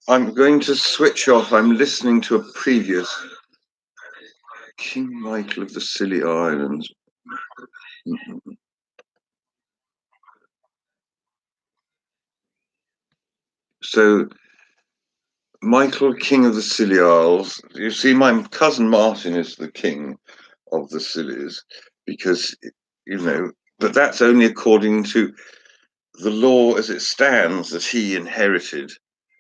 I'm going to switch off. I'm listening to a previous King Michael of the Scilly Islands. So, Michael, King of the Scilly Isles. You see, my cousin Martin is the king of the Scillies because, you know, but that's only according to the law as it stands that he inherited.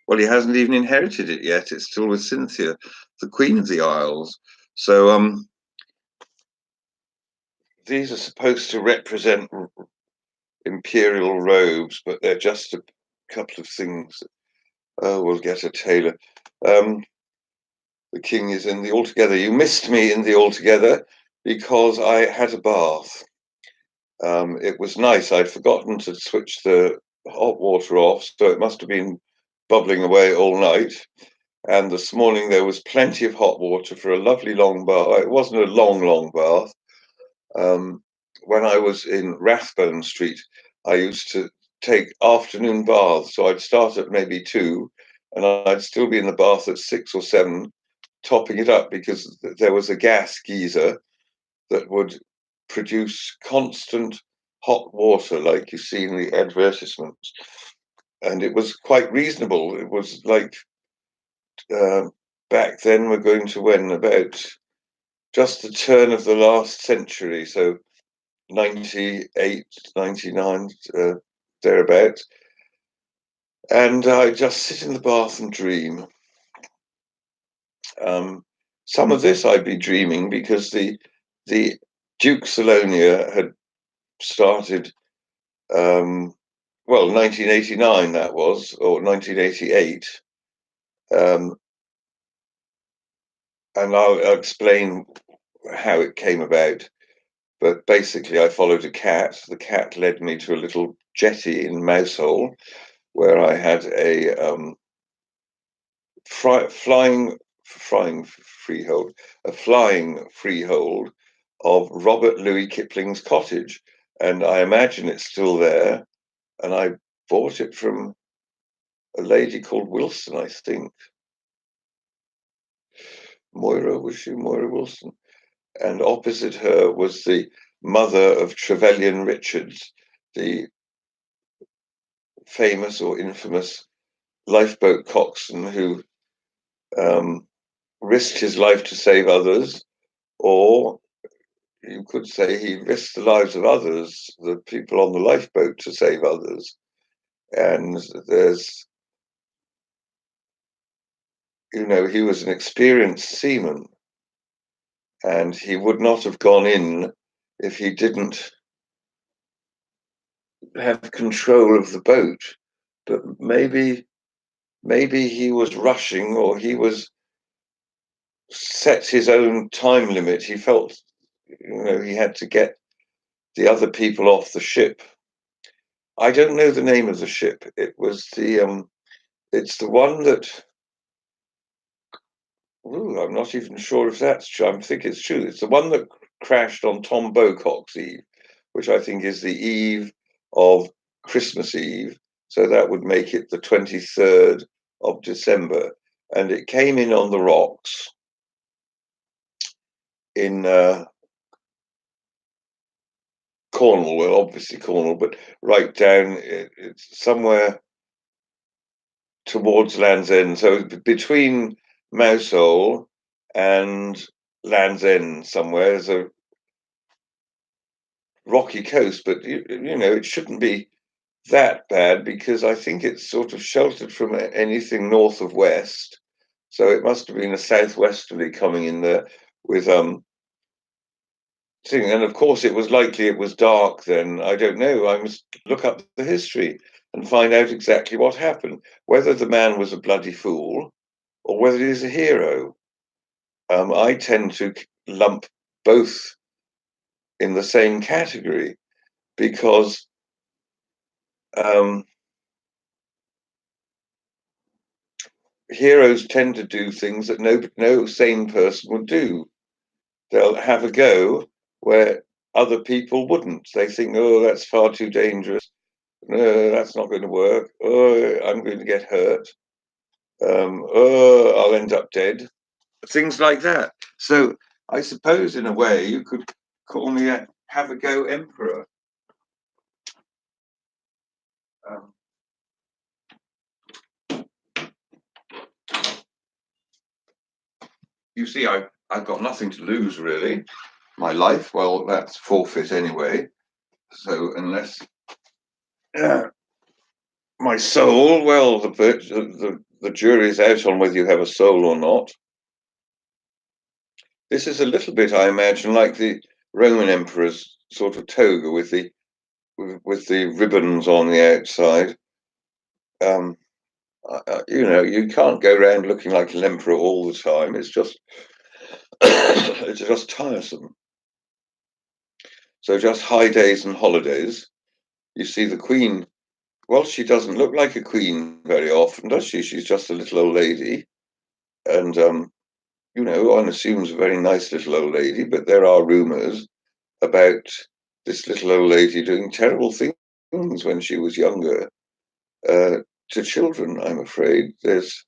Well, he hasn't even inherited it yet. It's still with Cynthia, the Queen of the Isles. So, these are supposed to represent imperial robes, but they're just a couple of things. Oh, we'll get a tailor. Um, the king is in the Altogether. You missed me in the Altogether because I had a bath. It was nice. I'd forgotten to switch the hot water off, so it must have been bubbling away all night. And this morning there was plenty of hot water for a lovely long bath. It wasn't a long bath. Um, when I was in Rathbone Street, I used to take afternoon baths. So I'd start at maybe 2 and I'd still be in the bath at 6 or 7, topping it up because there was a gas geyser that would produce constant hot water like you see in the advertisements. And it was quite reasonable. It was like back then, we're going to when? About just the turn of the last century. So 98, 99, thereabouts. And I just sit in the bath and dream. Some of this I'd be dreaming because the Duke Salonia had started, well, 1989 that was, or 1988. And I'll explain how it came about. But basically, I followed a cat. The cat led me to a little jetty in Mousehole, where I had a flying freehold, a flying freehold of Robert Louis Kipling's cottage, and I imagine it's still there. And I bought it from a lady called Wilson, I think. Moira, was she Moira Wilson? And opposite her was the mother of Trevelyan Richards, the famous or infamous lifeboat coxswain who risked his life to save others, or you could say he risked the lives of others, the people on the lifeboat, to save others. And there's, he was an experienced seaman, and he would not have gone in if he didn't have control of the boat. But maybe he was rushing, or he was set his own time limit. He felt, he had to get the other people off the ship. I don't know the name of the ship. It was it's the one that. Ooh, I'm not even sure if that's true. I think it's true. It's the one that crashed on Tom Bocock's Eve, which I think is the eve of Christmas Eve. So that would make it the 23rd of December. And it came in on the rocks in Cornwall, well, obviously Cornwall, but right down, it's somewhere towards Land's End. So between Mousehole and Land's End, somewhere, there's a rocky coast, but it shouldn't be that bad because I think it's sort of sheltered from anything north of west. So it must have been a southwesterly coming in there with thing. And of course, it was likely it was dark then. I don't know. I must look up the history and find out exactly what happened. Whether the man was a bloody fool or whether he's a hero. I tend to lump both in the same category because um, heroes tend to do things that no sane person would do. They'll have a go where other people wouldn't. They think, oh, that's far too dangerous. No, that's not going to work. Oh, I'm going to get hurt. I'll end up dead. Things like that. So I suppose, in a way, you could call me a have a go emperor. Um, you see, I've got nothing to lose really. My life, well, that's forfeit anyway. So unless my soul, well, the jury's out on whether you have a soul or not. This is a little bit, I imagine, like the Roman emperor's sort of toga with the ribbons on the outside. Um, you can't go around looking like an emperor all the time. It's just it's just tiresome. So just high days and holidays. You see the Queen. Well, she doesn't look like a queen very often, does she? She's just a little old lady, and one assumes a very nice little old lady. But there are rumours about this little old lady doing terrible things when she was younger uh, to children. I'm afraid there's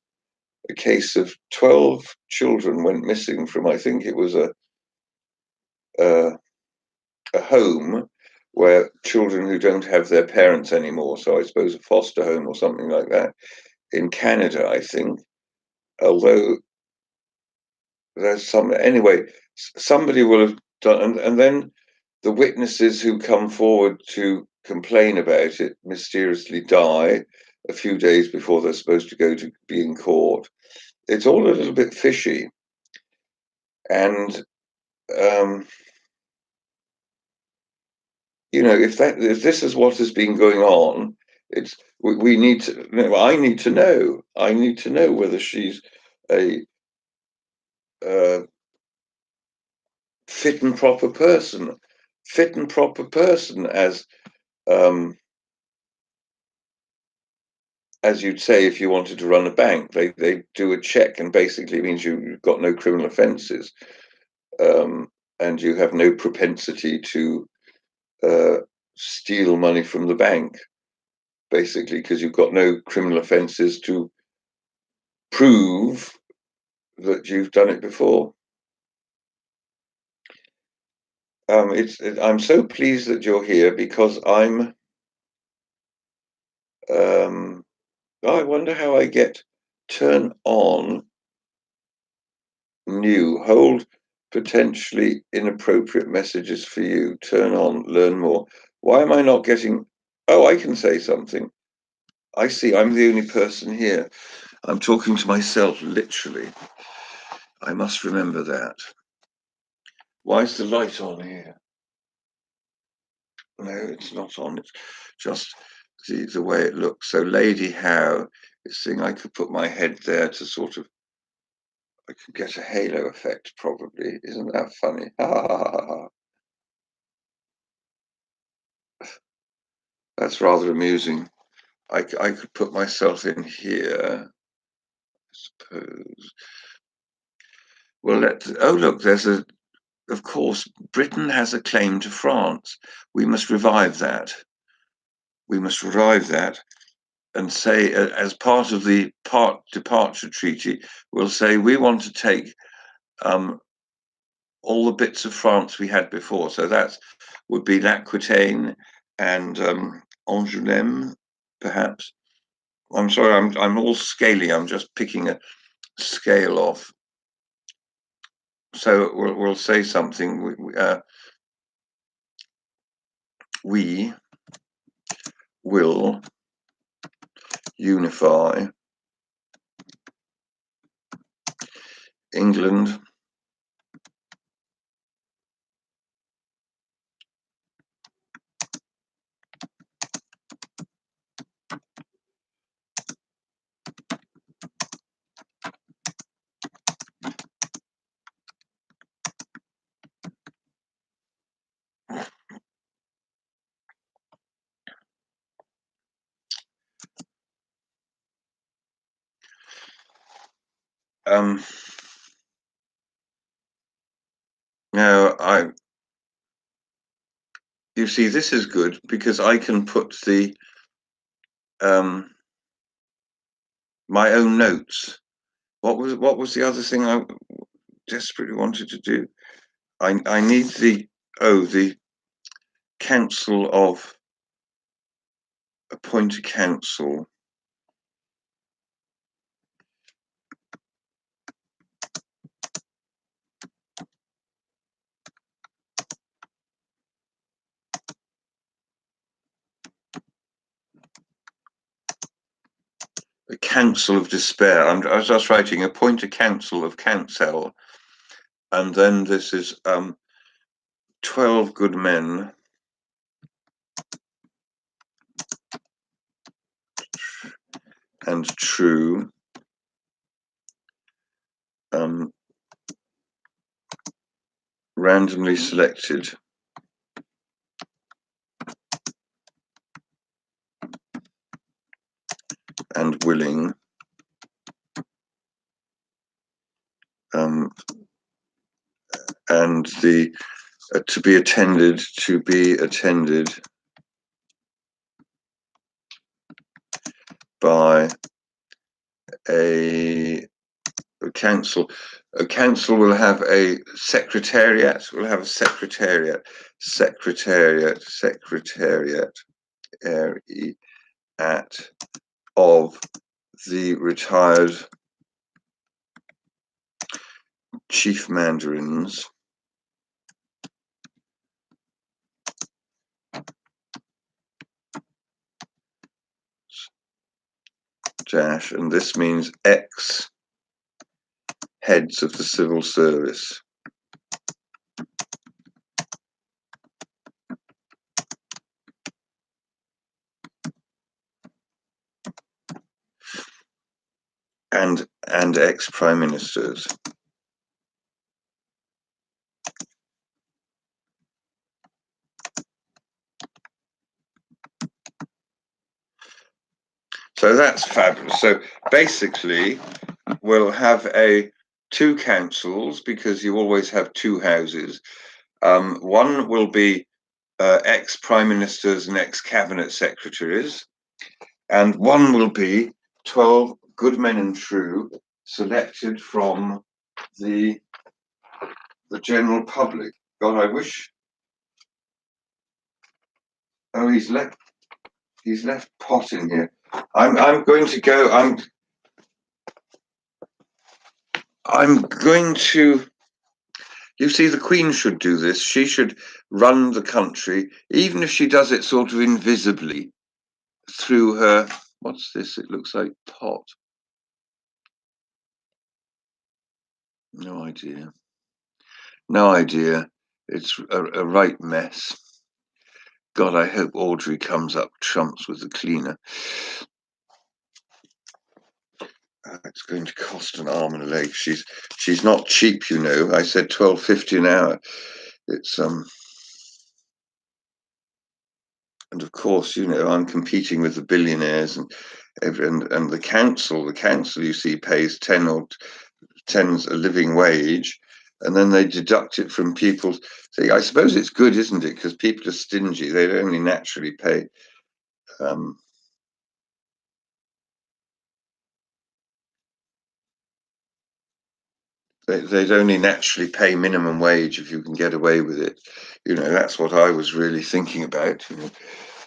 a case of 12 children went missing from, I think it was a, a home where children who don't have their parents anymore, so I suppose a foster home or something like that, in Canada, I think. Although there's anyway, somebody will have done, and then the witnesses who come forward to complain about it mysteriously die a few days before they're supposed to go to be in court. It's all a little bit fishy, and um, if this is what has been going on, we need to. I need to know. I need to know whether she's a uh, fit and proper person, fit and proper person um, as you'd say if you wanted to run a bank. They do a check and basically means you've got no criminal offences, um, and you have no propensity to uh, steal money from the bank, basically because you've got no criminal offences to prove that you've done it before. I'm so pleased that you're here because Um, I wonder how I get turn on new, hold potentially inappropriate messages for you, turn on, learn more. Why am I not getting? Oh, I can say something. I see, I'm the only person here. I'm talking to myself, literally. I must remember that. Why is the light on here? No, it's not on. It's just the way it looks. So Lady Howe is saying I could put my head there to sort of, I could get a halo effect probably. Isn't that funny? That's rather amusing. I could put myself in here, I suppose. Well, oh, look, of course, Britain has a claim to France. We must revive that. We must revive that and say, as part of the departure treaty, we'll say we want to take um, all the bits of France we had before. So that would be L'Aquitaine and Angoulême, perhaps. I'm sorry, I'm all scaly. I'm just picking a scale off. So we'll say something. We will unify England um now I you see this is good because I can put the um my own notes. What was the other thing I desperately wanted to do? I need the council of appoint a council. A council of despair. I was just writing appoint a council of counsel, and then this is 12 good men and true, randomly selected, and willing, and the to be attended by a council. A council will have a secretariat. Will have a secretariat of the retired chief mandarins dash, and this means ex heads of the civil service. And ex prime ministers. So that's fabulous. So basically, we'll have two councils, because you always have two houses. One will be ex prime ministers and ex cabinet secretaries, and one will be 12 good men and true selected from the general public. God, I wish. Oh, he's left pot in here. I'm going to go. I'm going to. You see, the Queen should do this. She should run the country, even if she does it sort of invisibly through her. What's this? It looks like pot. No idea. No idea. It's a right mess. God, I hope Audrey comes up trumps with the cleaner. It's going to cost an arm and a leg. She's not cheap, you know. I said £12.50 an hour. It's and of course, you know, I'm competing with the billionaires and the council. The council, you see, pays 10's a living wage, and then they deduct it from people's. See, I suppose it's good, isn't it? Because people are stingy; they only naturally pay. They'd only naturally pay minimum wage if you can get away with it. You know, that's what I was really thinking about. You know,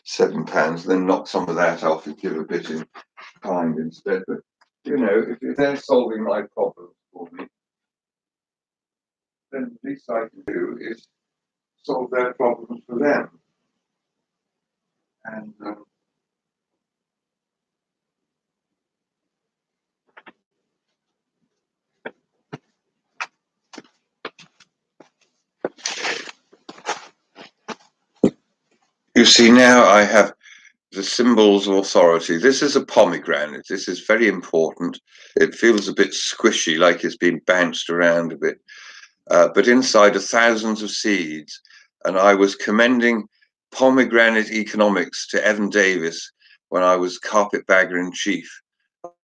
£7, then knock some of that off and give a bit in kind instead. But you know, if they're solving my problems for me, then the least I can do is solve their problems for them. And you see, now I have the symbols of authority. This is a pomegranate. This is very important. It feels a bit squishy, like it's been bounced around a bit. But inside are thousands of seeds. And I was commending pomegranate economics to Evan Davis when I was carpetbagger in chief.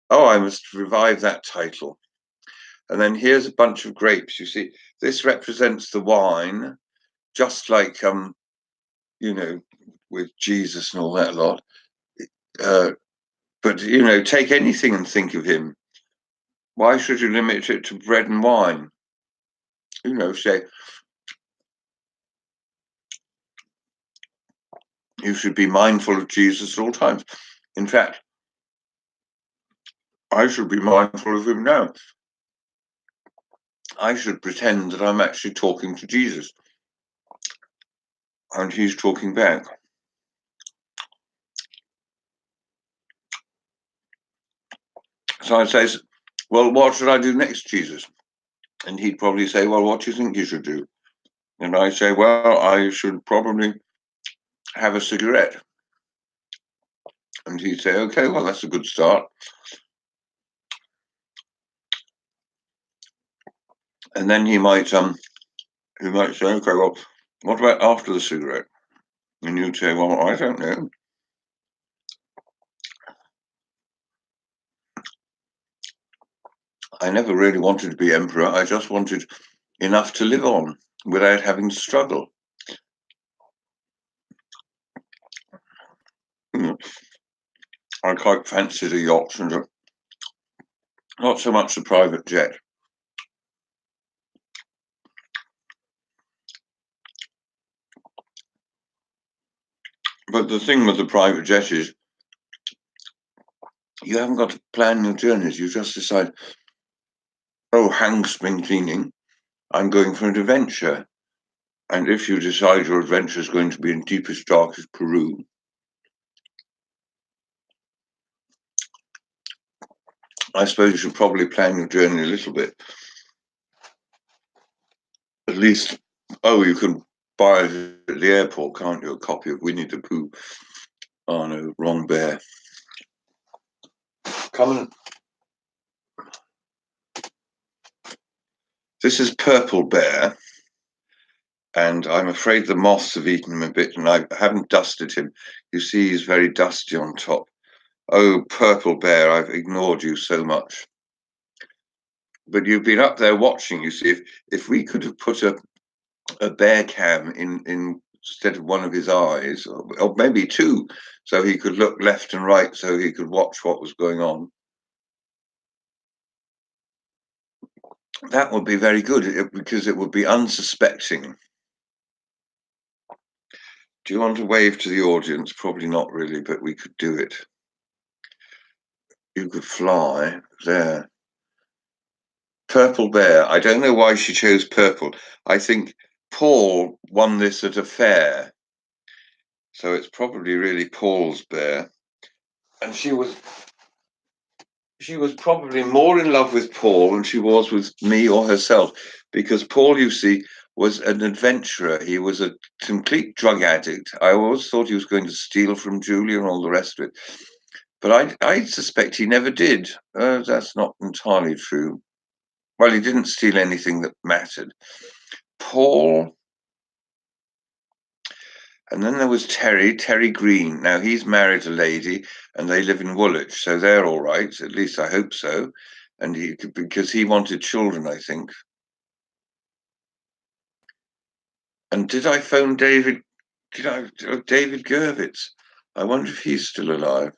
Oh, I must revive that title. And then here's a bunch of grapes. You see, this represents the wine, just like you know, with Jesus and all that lot. But, you know, take anything and think of him. Why should you limit it to bread and wine? You know, say, you should be mindful of Jesus at all times. In fact, I should be mindful of him now. I should pretend that I'm actually talking to Jesus and he's talking back. So I'd say, well, what should I do next, Jesus? And he'd probably say, well, what do you think you should do? And I say, well, I should probably have a cigarette. And he'd say, okay, well, that's a good start. And then he might say, okay, well, what about after the cigarette? And you'd say, well, I don't know. I never really wanted to be emperor. I just wanted enough to live on without having to struggle. I quite fancied a yacht and not so much a private jet. But the thing with the private jet is you haven't got to plan your journeys. You just decide, oh, hang spring cleaning, I'm going for an adventure. And if you decide your adventure is going to be in deepest, darkest Peru, I suppose you should probably plan your journey a little bit. At least, oh, you can buy it at the airport, can't you? A copy of Winnie the Pooh. Oh no, wrong bear. Come on. This is Purple Bear, and I'm afraid the moths have eaten him a bit, and I haven't dusted him. You see, he's very dusty on top. Oh, Purple Bear, I've ignored you so much. But you've been up there watching, you see. If we could have put a bear cam in instead of one of his eyes, or maybe two, so he could look left and right, so he could watch what was going on. That would be very good because it would be unsuspecting. Do you want to wave to the audience? Probably not really, but we could do it. You could fly there. Purple Bear. I don't know why she chose purple. I think Paul won this at a fair. So it's probably really Paul's bear. And she was probably more in love with Paul than she was with me or herself, because Paul, you see, was an adventurer. He was a complete drug addict. I always thought he was going to steal from Julia and all the rest of it. But I suspect he never did. That's not entirely true. Well, he didn't steal anything that mattered. Paul, and then there was Terry Green. Now he's married a lady, and they live in Woolwich, so they're all right. At least I hope so. And because he wanted children, I think. And did I phone David? David Gervitz? I wonder if he's still alive.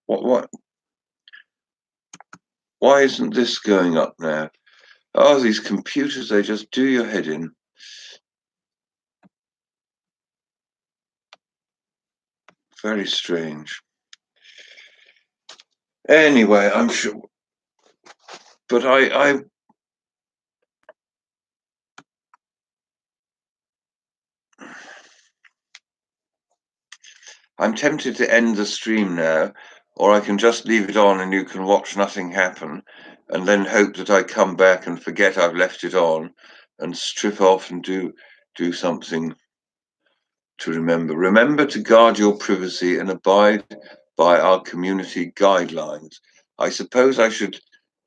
What? Why isn't this going up now? Oh, these computers, they just do your head in. Very strange. Anyway, I'm sure, but I'm tempted to end the stream now, or I can just leave it on and you can watch nothing happen, and then hope that I come back and forget I've left it on, and strip off and do something to remember. Remember to guard your privacy and abide by our community guidelines. I suppose I should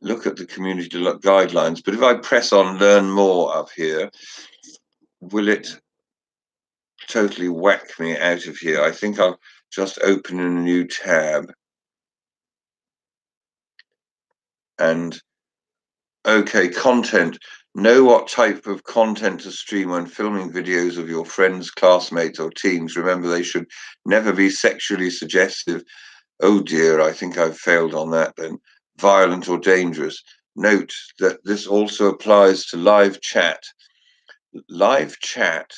look at the community guidelines, but if I press on learn more up here, will it totally whack me out of here? I think I'll just open a new tab. And okay, content. Know what type of content to stream when filming videos of your friends, classmates, or teens. Remember, they should never be sexually suggestive. Oh dear, I think I've failed on that then. Violent or dangerous. Note that this also applies to live chat. Live chat.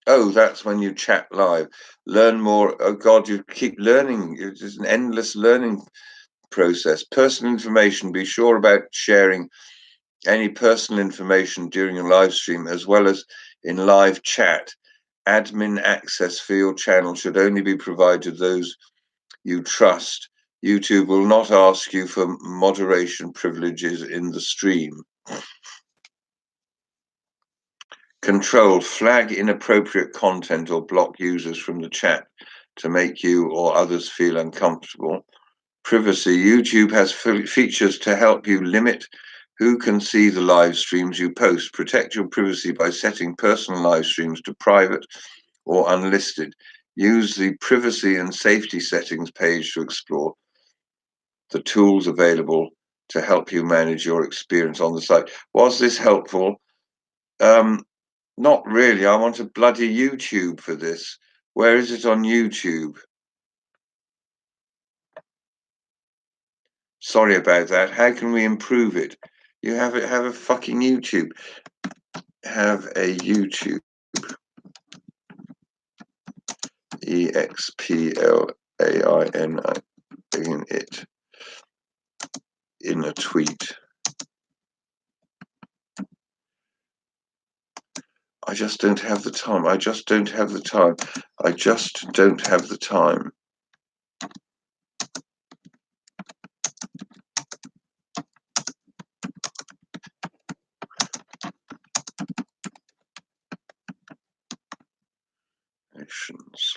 Oh, that's when you chat live. Learn more. Oh God, you keep learning. It's an endless learning process. Personal information. Be sure about sharing any personal information during a live stream, as well as in live chat. Admin access for your channel should only be provided to those you trust. YouTube will not ask you for moderation privileges in the stream. Control. Flag inappropriate content or block users from the chat to make you or others feel uncomfortable. Privacy. YouTube has features to help you limit who can see the live streams you post. Protect your privacy by setting personal live streams to private or unlisted. Use the privacy and safety settings page to explore the tools available to help you manage your experience on the site. Was this helpful? Not really. I want a bloody YouTube for this. Where is it on YouTube? Sorry about that. How can we improve it? You have a fucking YouTube. Have a YouTube. EXPLAINI in it. In a tweet. I just don't have the time. I just don't have the time. I just don't have the time. Actions.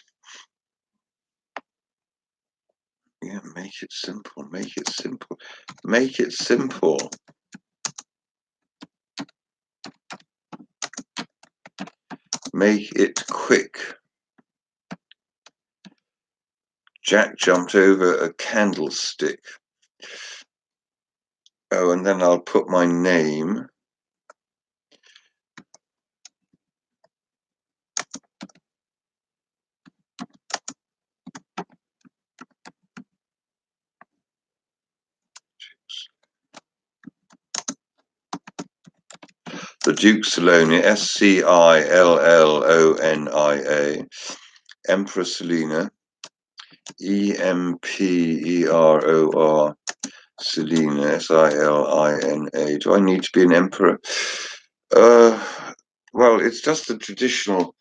Yeah, make it simple. Make it simple. Make it simple. Make it quick. Jack jumped over a candlestick. Oh, and then I'll put my name. The Duke Salonia, SCILLONIA, Emperor Selina, EMPEROR, Selina, SILINA. Do I need to be an emperor? Well, it's just the traditional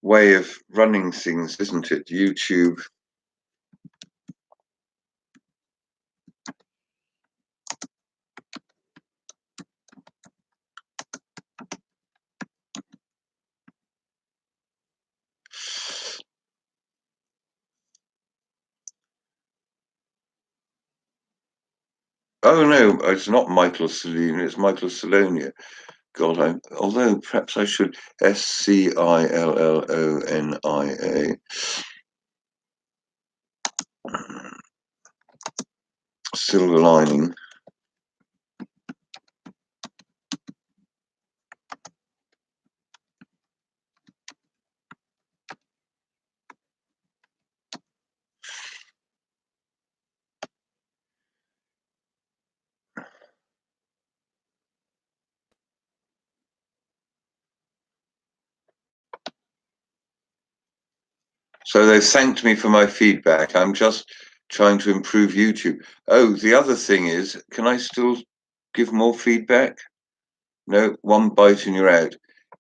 way of running things, isn't it? YouTube. Oh no, it's not Michael Selina, it's Michael Salonia. God, although perhaps I should SCILLONIA. Silver lining. So they thanked me for my feedback. I'm just trying to improve YouTube. Oh, the other thing is, can I still give more feedback? No, one bite and you're out.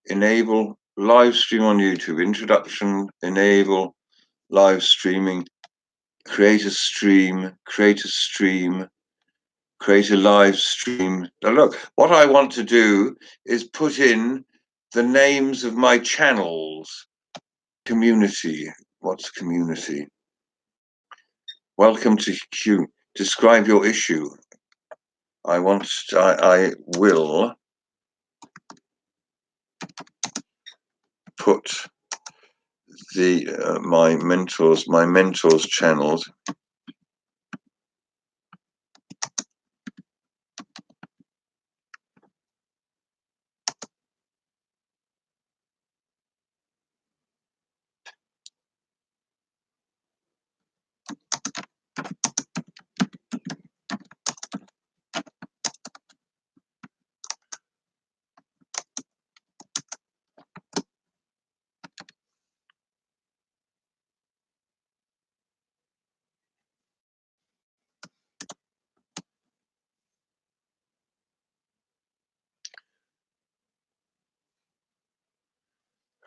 Enable live stream on YouTube. Introduction, enable live streaming. Create a stream, create a stream, create a live stream. Now look, what I want to do is put in the names of my channels. Community. What's community? Welcome to Q. Describe your issue. I will put the my mentors channels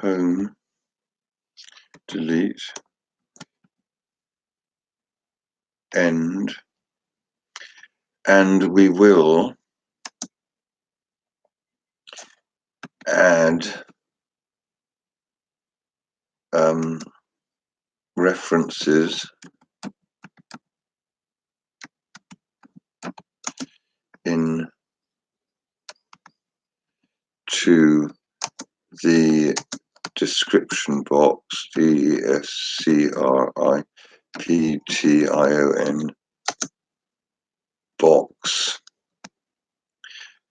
home, delete, end, and we will add references in to the description box, description box,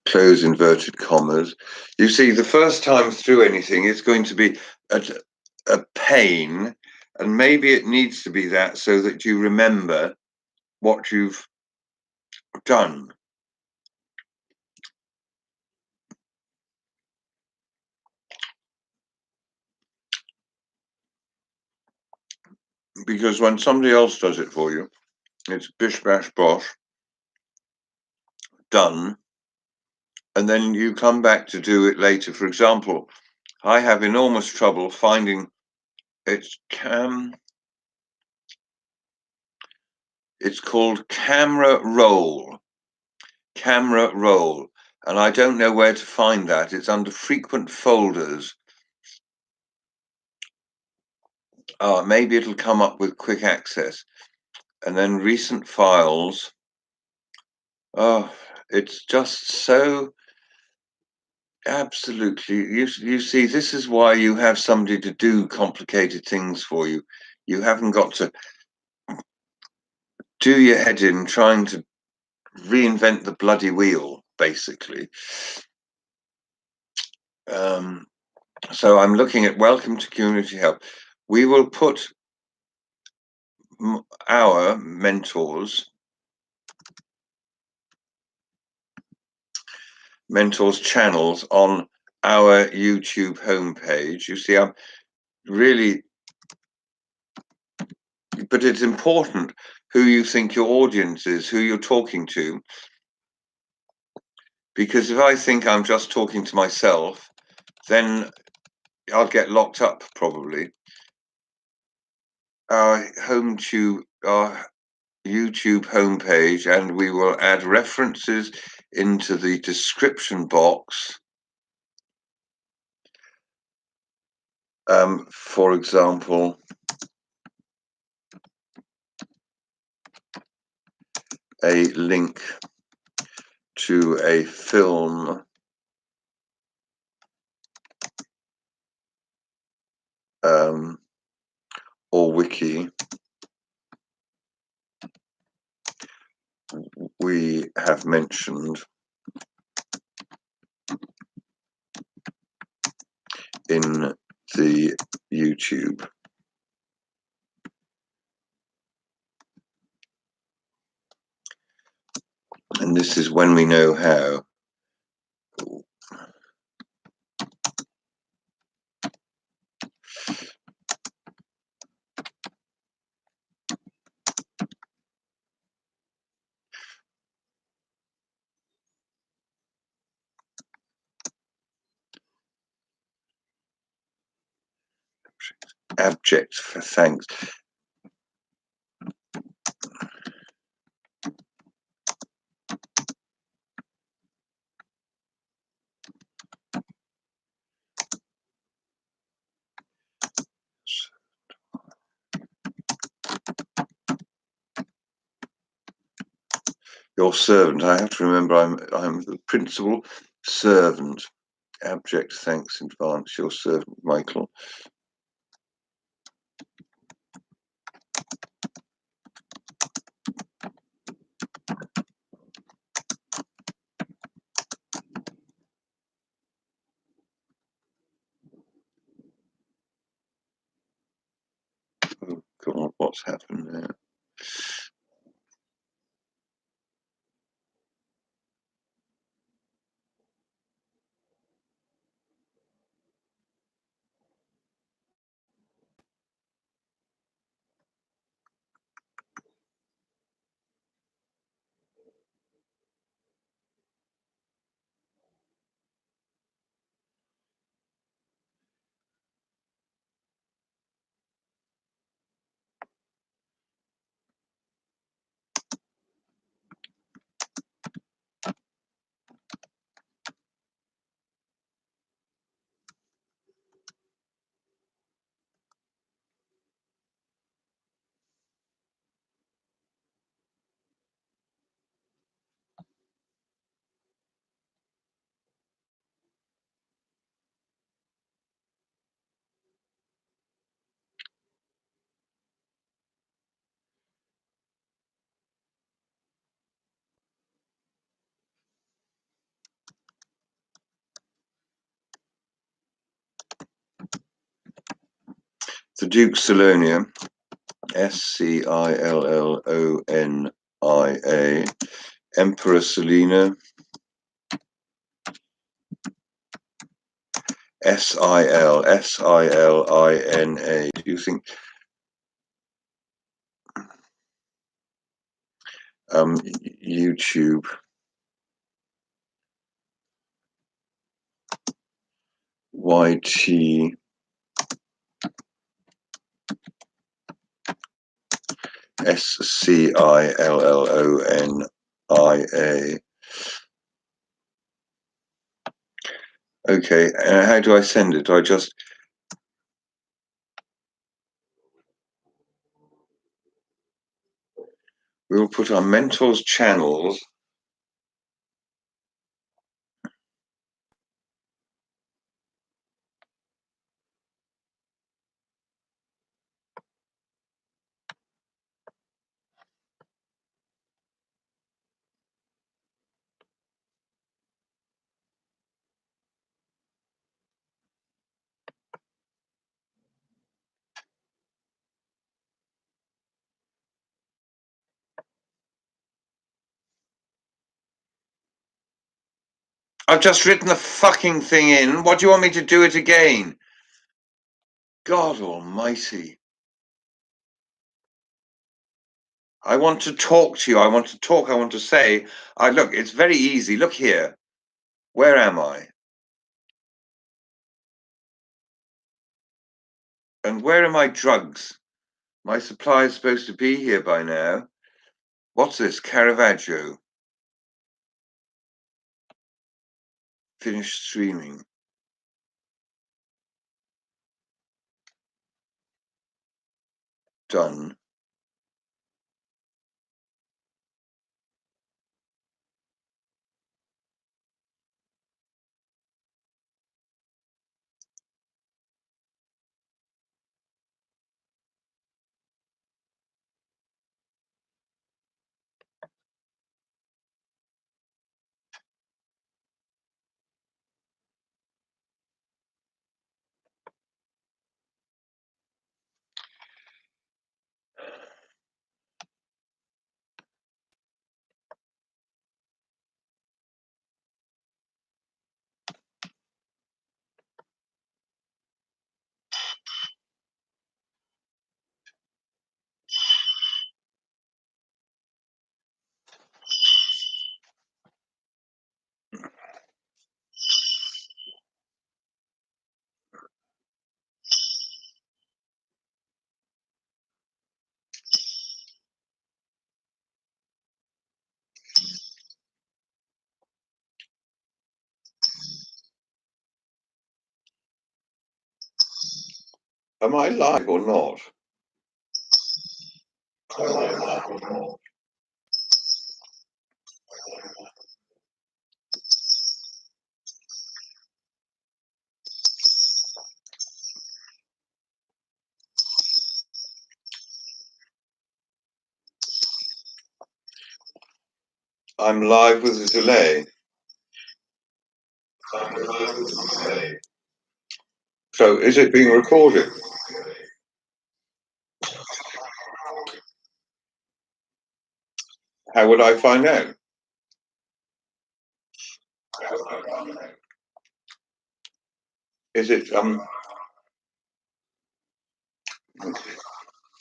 close inverted commas. You see, the first time through anything is going to be a pain, and maybe it needs to be that so that you remember what you've done. Because when somebody else does it for you, it's bish bash bosh, done, and then you come back to do it later. For example, I have enormous trouble finding it's called camera roll, and I don't know where to find that. It's under frequent folders. Maybe it'll come up with quick access, and then recent files. Oh, it's just so absolutely. You see, this is why you have somebody to do complicated things for you. You haven't got to do your head in trying to reinvent the bloody wheel, basically. So I'm looking at welcome to community help. We will put our mentors channels on our YouTube homepage. You see, I'm really, but it's important who you think your audience is, who you're talking to. Because if I think I'm just talking to myself, then I'll get locked up probably. Our YouTube homepage, and we will add references into the description box. For example, a link to a film or wiki we have mentioned in the YouTube. And this is when we know how. Abject for thanks. Your servant. I have to remember I'm the principal servant. Abject thanks in advance. Your servant, Michael. Oh God, what's happened there? The Duke Scilonia, Scillonia, Emperor Selina, Silina. Do you think YouTube? YT Scillonia. Okay, how do I send it? Do I just... We'll put our mentors channels. I've just written the fucking thing in. What do you want me to do it again? God almighty. I want to talk to you. I want to talk. I want to say, look, it's very easy. Look here. Where am I? And where are my drugs? My supply is supposed to be here by now. What's this? Caravaggio. Finish streaming. Done. Am I live or not? I'm live with a delay. So is it being recorded? How would I find out? Is it I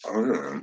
don't know.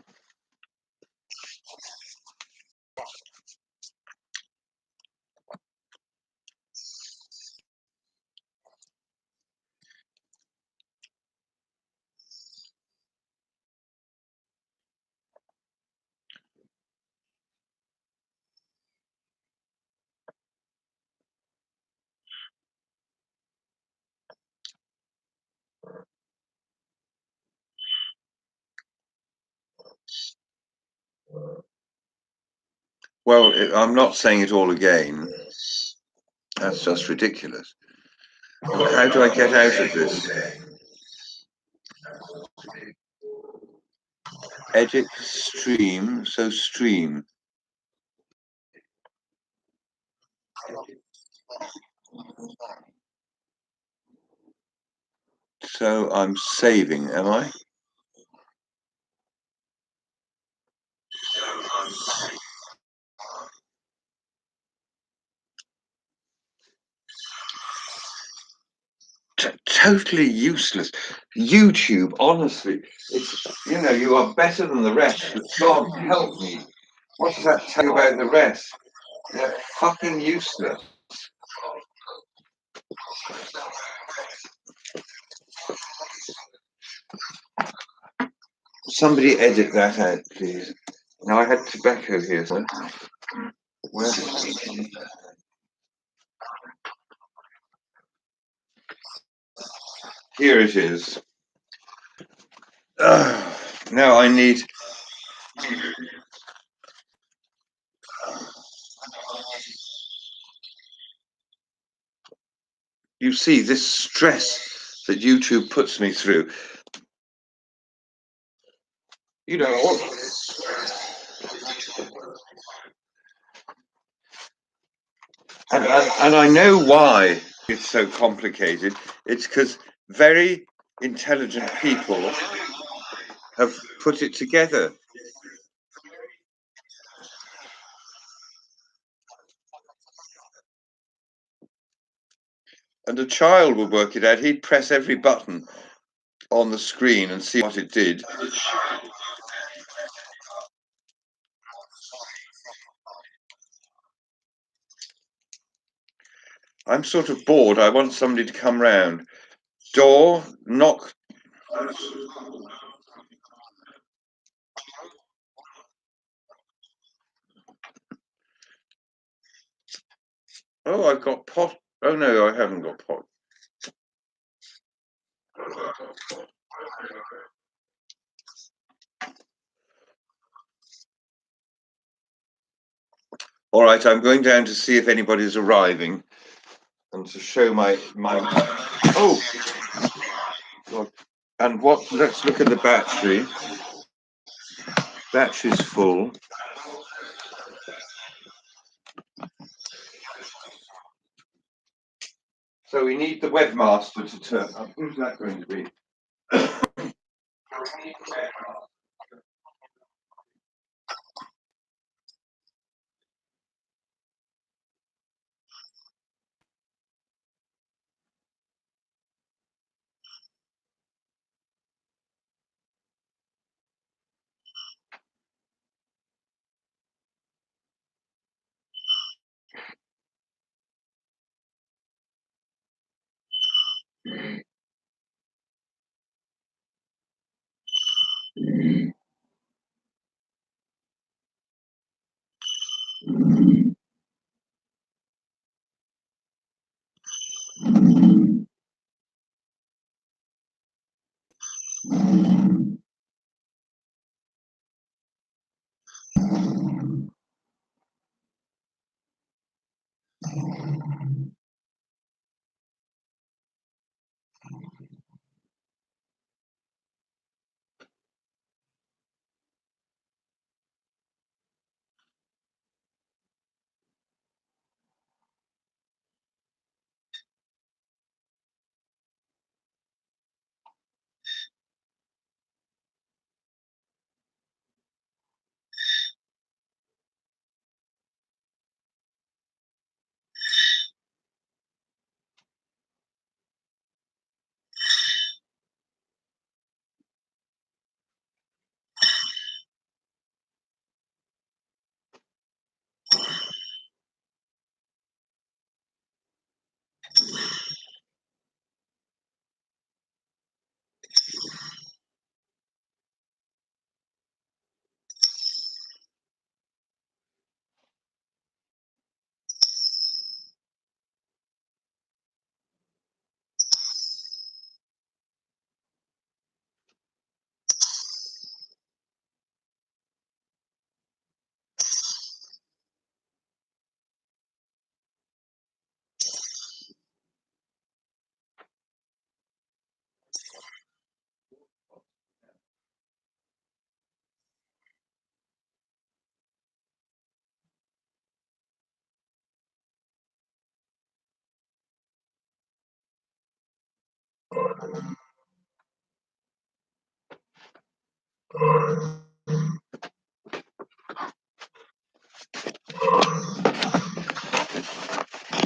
Well, I'm not saying it all again. That's just ridiculous. How do I get out of this? Edit stream, so stream. So I'm saving, am I? totally useless. YouTube, honestly, it's, you know, you are better than the rest. God help me. What does that tell you about the rest? They're fucking useless. Somebody edit that out, please. Now I had tobacco here, so where? Here it is. Now I need. You see this stress that YouTube puts me through. You know what? And I know why it's so complicated. It's because very intelligent people have put it together. And a child would work it out. He'd press every button on the screen and see what it did. I'm sort of bored. I want somebody to come round. Door, knock. Oh, I've got pot. Oh no, I haven't got pot. All right, I'm going down to see if anybody's arriving and to show my. Oh, God. And what? Let's look at the battery. Battery's full. So we need the webmaster to turn up. Who's that going to be?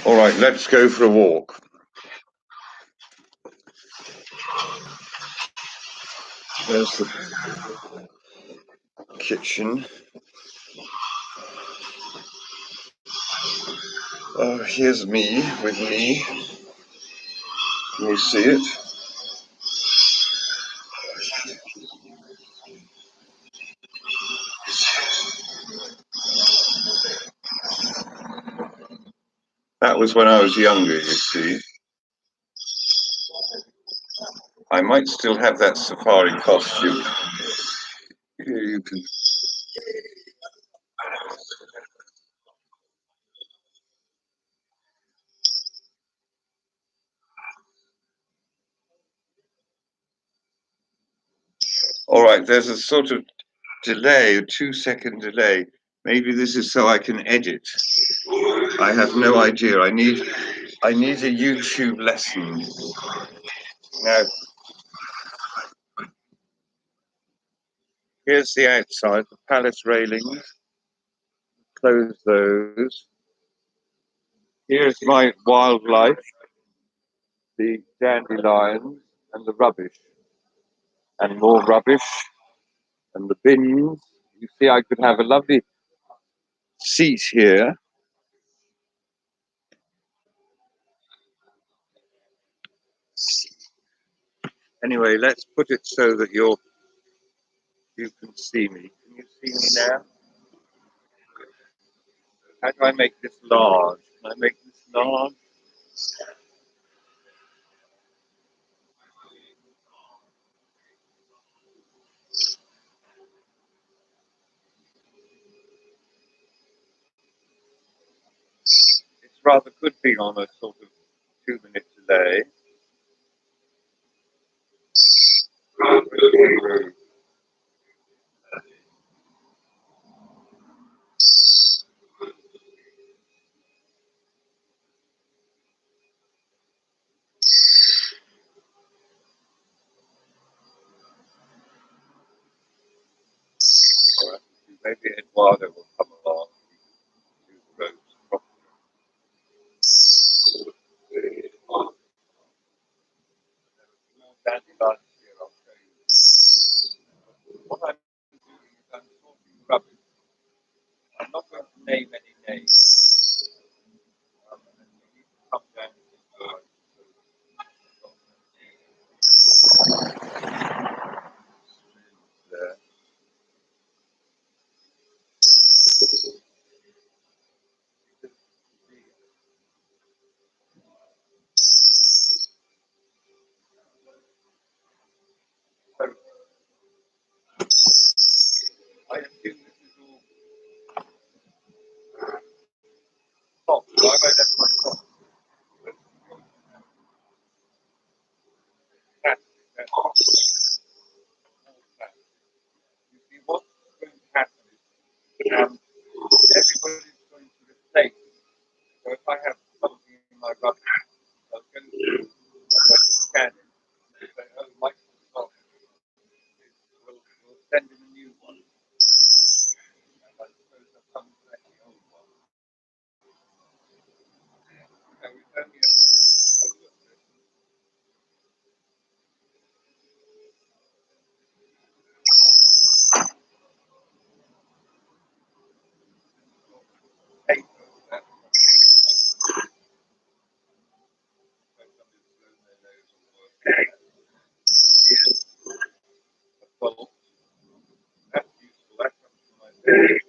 All right, let's go for a walk. There's the kitchen. Oh, here's me with me. Can you see it? That was when I was younger, you see. I might still have that safari costume. Here you can. All right, there's a sort of delay, a 2-second delay. Maybe this is so I can edit. I have no idea. I need a YouTube lesson. Now, here's the outside, the palace railings. Close those. Here's my wildlife, the dandelions and the rubbish, and more rubbish, and the bins. You see, I could have a lovely seat here. Anyway, let's put it so that you can see me. Can you see me now? How do I make this large? Can I make this large? It's rather good being on a sort of 2-minute delay. Maybe Eduardo will come along and do the roads properly. More dandelions here, I'll show you. What I'm doing is I'm sorting rubbish. I'm not going to name any names. And you need to come down to the door. There. So I assume this is all top. Why have I left my top? You see, what's going to happen is everybody's going to replace. So if I have something in my rubbish, I'll go to scan it. Say, oh, Michael's not. We'll send him a new one. And I suppose I'll come back the old one. So it's only a paper that here's a bolt. That's useful. That comes from my bag.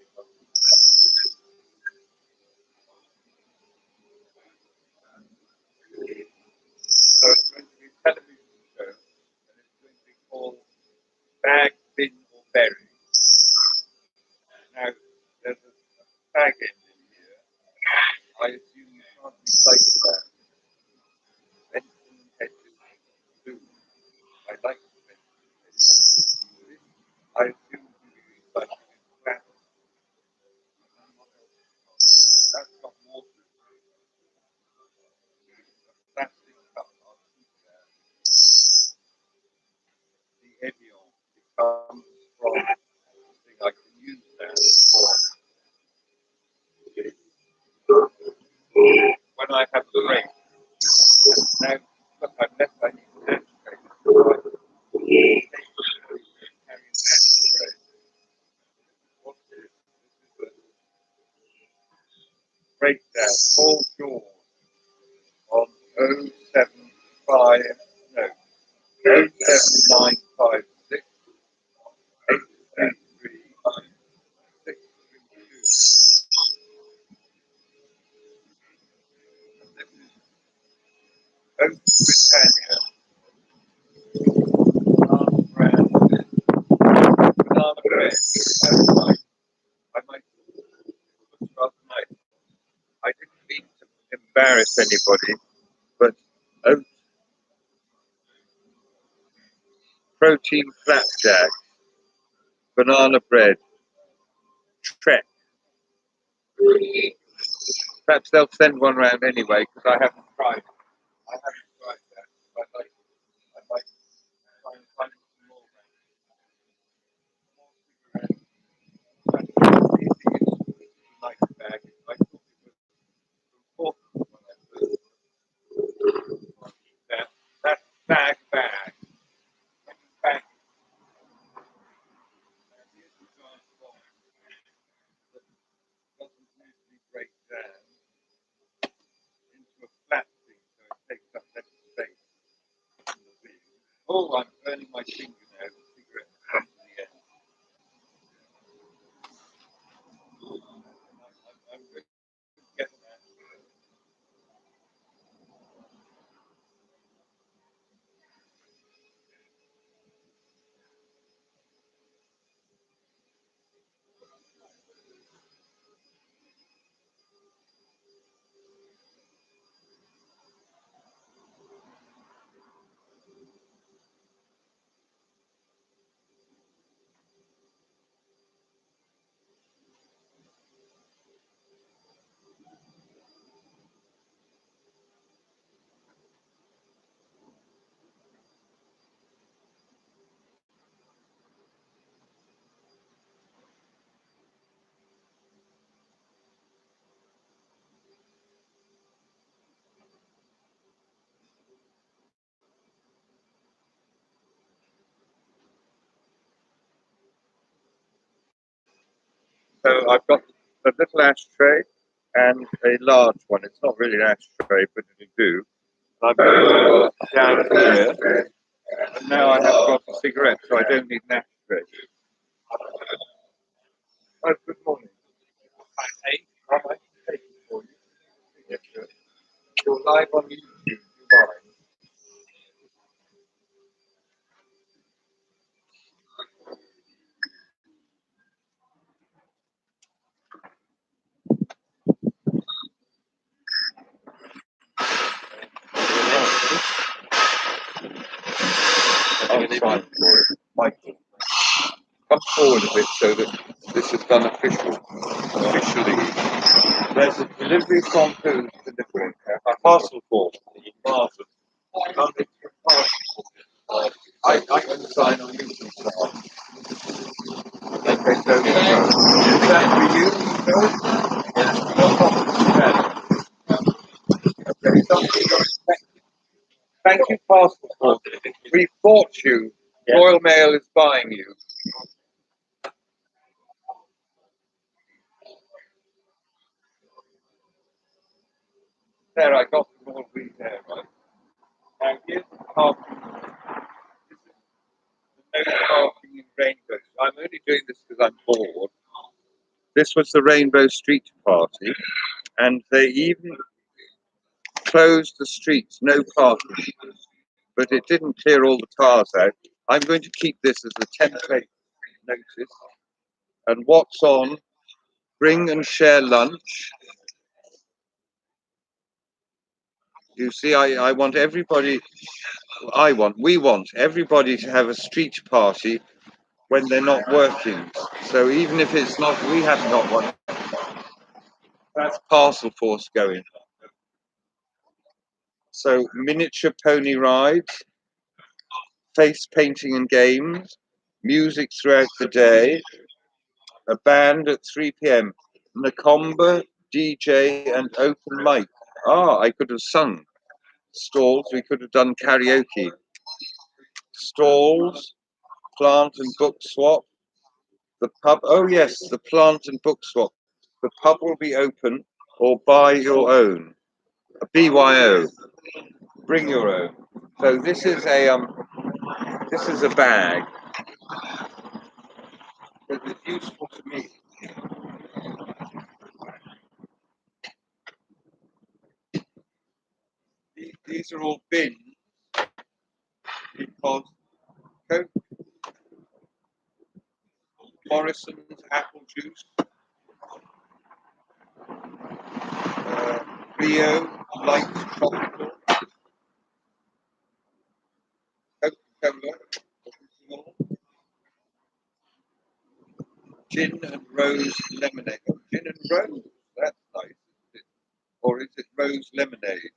So it's going to be a television show, and it's going to be called Bag, Bin or Bury. Now, there's a bag end in here. I assume you can't replace that. Benson Hedges Boom. I like the Benson Hedges. I assume you recycling it flat. That's got water. Plastic cup. I'll keep that. The Evian becomes from something I can use that for when I have a break. Now, look, I need to demonstrate breakdown. Paul George on 075, no, 07956 833 632. Oak Britannia, banana bread. I might rather nice. I didn't mean to embarrass anybody, but oat protein flapjack, banana bread, Trek. Perhaps they'll send one round anyway because I haven't tried. I haven't tried that. I'd like to try and find some more. Nice bag. I thought it was important when I first that bag. Bag. Doesn't usually break down into a flat thing, so it takes up less space. Oh, I'm burning my finger now. The cigarette has come to the end. I'm going to get that. So I've got a little ashtray and a large one. It's not really an ashtray, but it'll do. I've got it down here, and now I have got a cigarette, so I don't need an ashtray. Oh, good morning. I might take it for you. Yes, sir. You're live on YouTube. Goodbye. I'll try for it. Michael, come forward a bit so that this is done officially. There's a delivery from who delivering? A parcel form. Marvin. I can sign on YouTube. Okay, so is that for you, Phil? Yes. Okay, thank you, parcel form. We bought you. Yeah. Royal Mail is buying you. There, I got them all read there, right? Now here's the parking. This is the no parking in Rainbow. I'm only doing this because I'm bored. This was the Rainbow Street Party, and they even closed the streets, no parking. But it didn't clear all the cars out. I'm going to keep this as a template notice. And what's on? Bring and share lunch. You see, I want everybody, we want everybody to have a street party when they're not working. So even if it's not, we haven't got one. That's Parcel Force going. So miniature pony rides, face painting and games, music throughout the day, a band at 3 p.m. Nakomba, DJ, and open mic. I could have sung. Stalls, we could have done karaoke. Stalls, plant and book swap. The pub, oh yes, the plant and book swap. The pub will be open or buy your own. A BYO. Bring your own. So this is a bag that is useful to me. These are all bins because Coke, Morrison's apple juice, Rio light tropical, Coca-Cola, gin and rose lemonade. Oh, gin and rose, that's nice, isn't it? Or is it rose lemonade?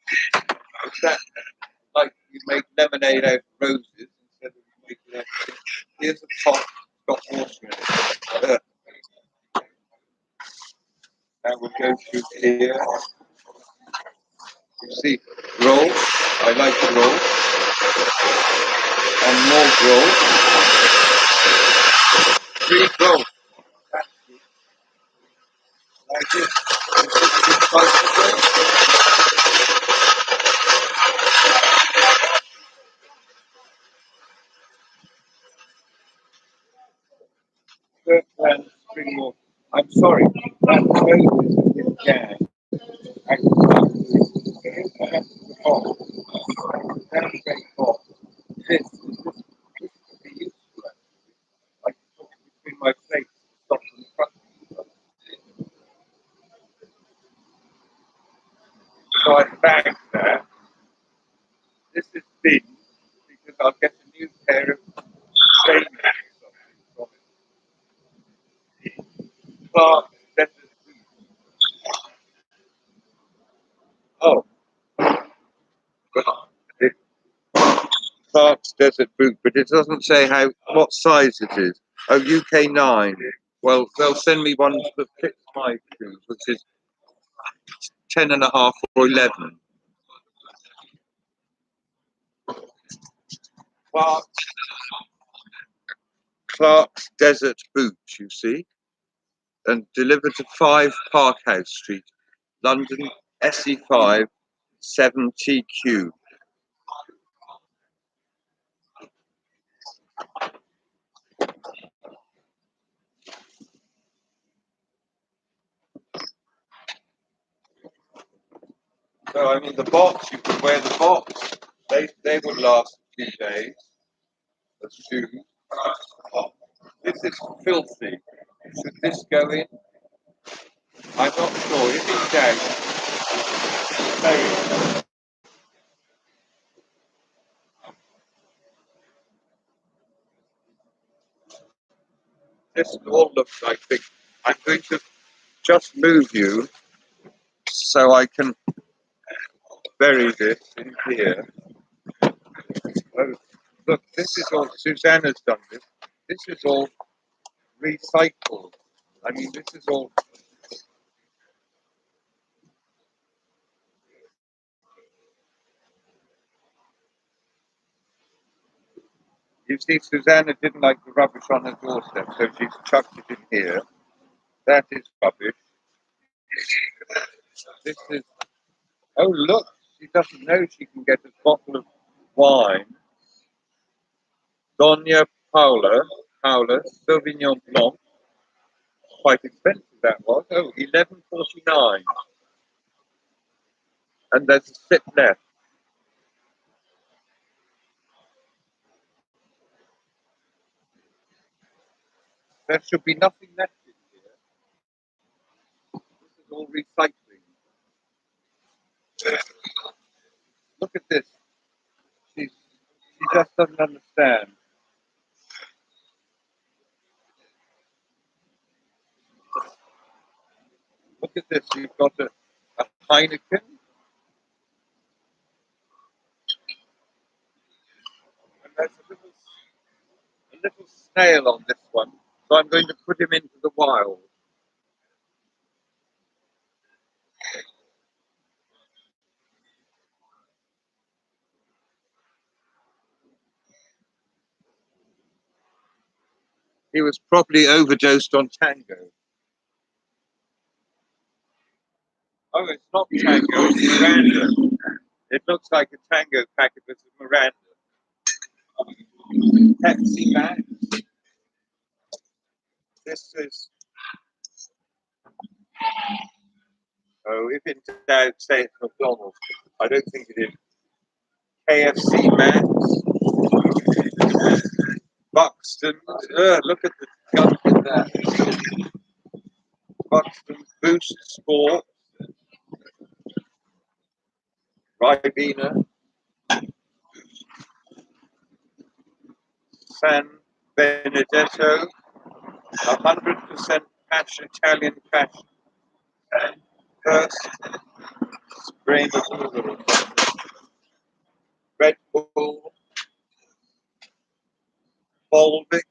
Is that like you make lemonade out of roses instead of making it? Here's a pot, got water in it. Now we'll go through here. You see, roll. I like the roll. And more roll. 3 rolls. That's good. Like this. And 3 more. I'm sorry. That roses in this can. I can start the pot. That's very hot. This could be useful. I can put it between my plates and stop them crushing. So I bagged that. This is thin because I'll get a new pair of trainers from it. Clark Desert Boots. Oh, but it, Clark's Desert Boot, but it doesn't say what size it is. Oh, UK 9. Well, they'll send me one that fits my shoes, which is 10.5 or 11. Clark, Clark's Desert Boots, you see, and delivered to 5 Parkhouse Street, London, SE5 7TQ. So I mean, the box, you could wear the box. They would last a few days. The shoes. Oh, this is filthy. Should this go in? I'm not sure. If in doubt, say it. This all looks like big. I'm going to just move you so I can bury this in here. Oh, look, this is all. Susanna's done this. This is all recycled. I mean, this is all. You see, Susanna didn't like the rubbish on her doorstep, so she's chucked it in here. That is rubbish. This is. Oh, look, she doesn't know she can get a bottle of wine. Doña Paula, Sauvignon Blanc. Quite expensive that was. Oh, 11.49. And there's a sip left. There should be nothing left in here. This is all recycling. Look at this. She just doesn't understand. Look at this. You've got a Heineken. And there's a little snail on this one. So I'm going to put him into the wild. He was probably overdosed on tango. Oh, it's not Tango, it's Miranda. It looks like a Tango packet, but it's Miranda. Pepsi Max. This is, oh, if in doubt, say it's McDonald's. I don't think it is. KFC Max. Buxton. Look at the gunk in that. Buxton Boost Sport. Ribena. San Benedetto. 100% cash, Italian cash. First. Spray Red Bull. Volvic.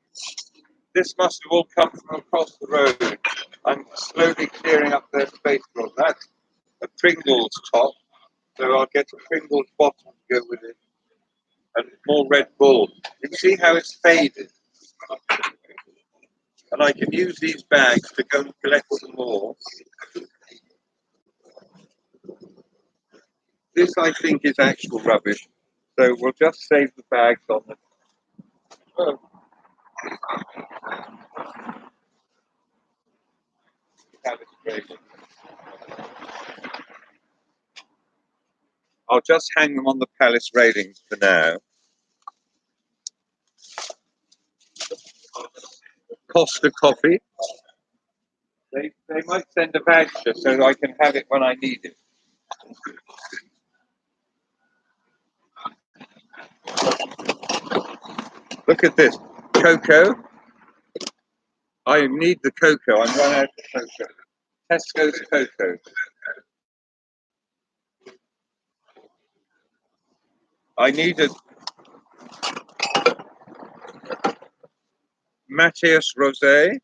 This must have all come from across the road. I'm slowly clearing up their space from that. A Pringles top, so I'll get a Pringles bottom to go with it. And more Red Bull. You can see how it's faded. And I can use these bags to go and collect some more. This, I think, is actual rubbish. So we'll just save the bags on the. Oh, calibration. I'll just hang them on the palace railings for now. Costa Coffee. They might send a voucher so I can have it when I need it. Look at this. Cocoa. I need the cocoa. I'm running out of cocoa. Tesco's cocoa. I need a Matthias Rosé.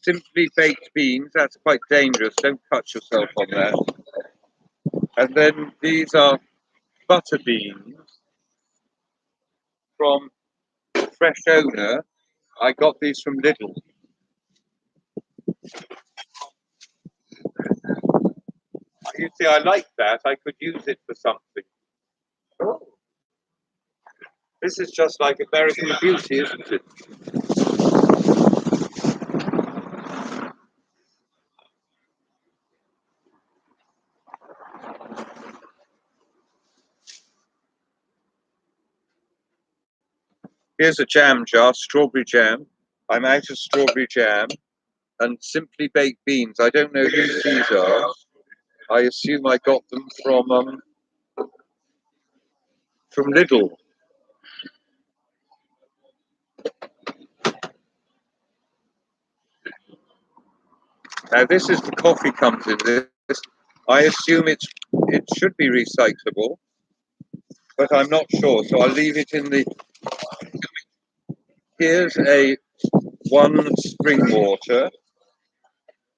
Simply baked beans. That's quite dangerous. Don't cut yourself on that. And then these are butter beans from Fresh Owner. I got these from Lidl. You see, I like that. I could use it for something. Oh, this is just like American Beauty, isn't it? Here's a jam jar, strawberry jam. I'm out of strawberry jam and simply baked beans. I don't know whose these are. I assume I got them from Lidl. Now this is the coffee comes in this. I assume it should be recyclable, but I'm not sure. So I'll leave it in the. Here's a one spring water,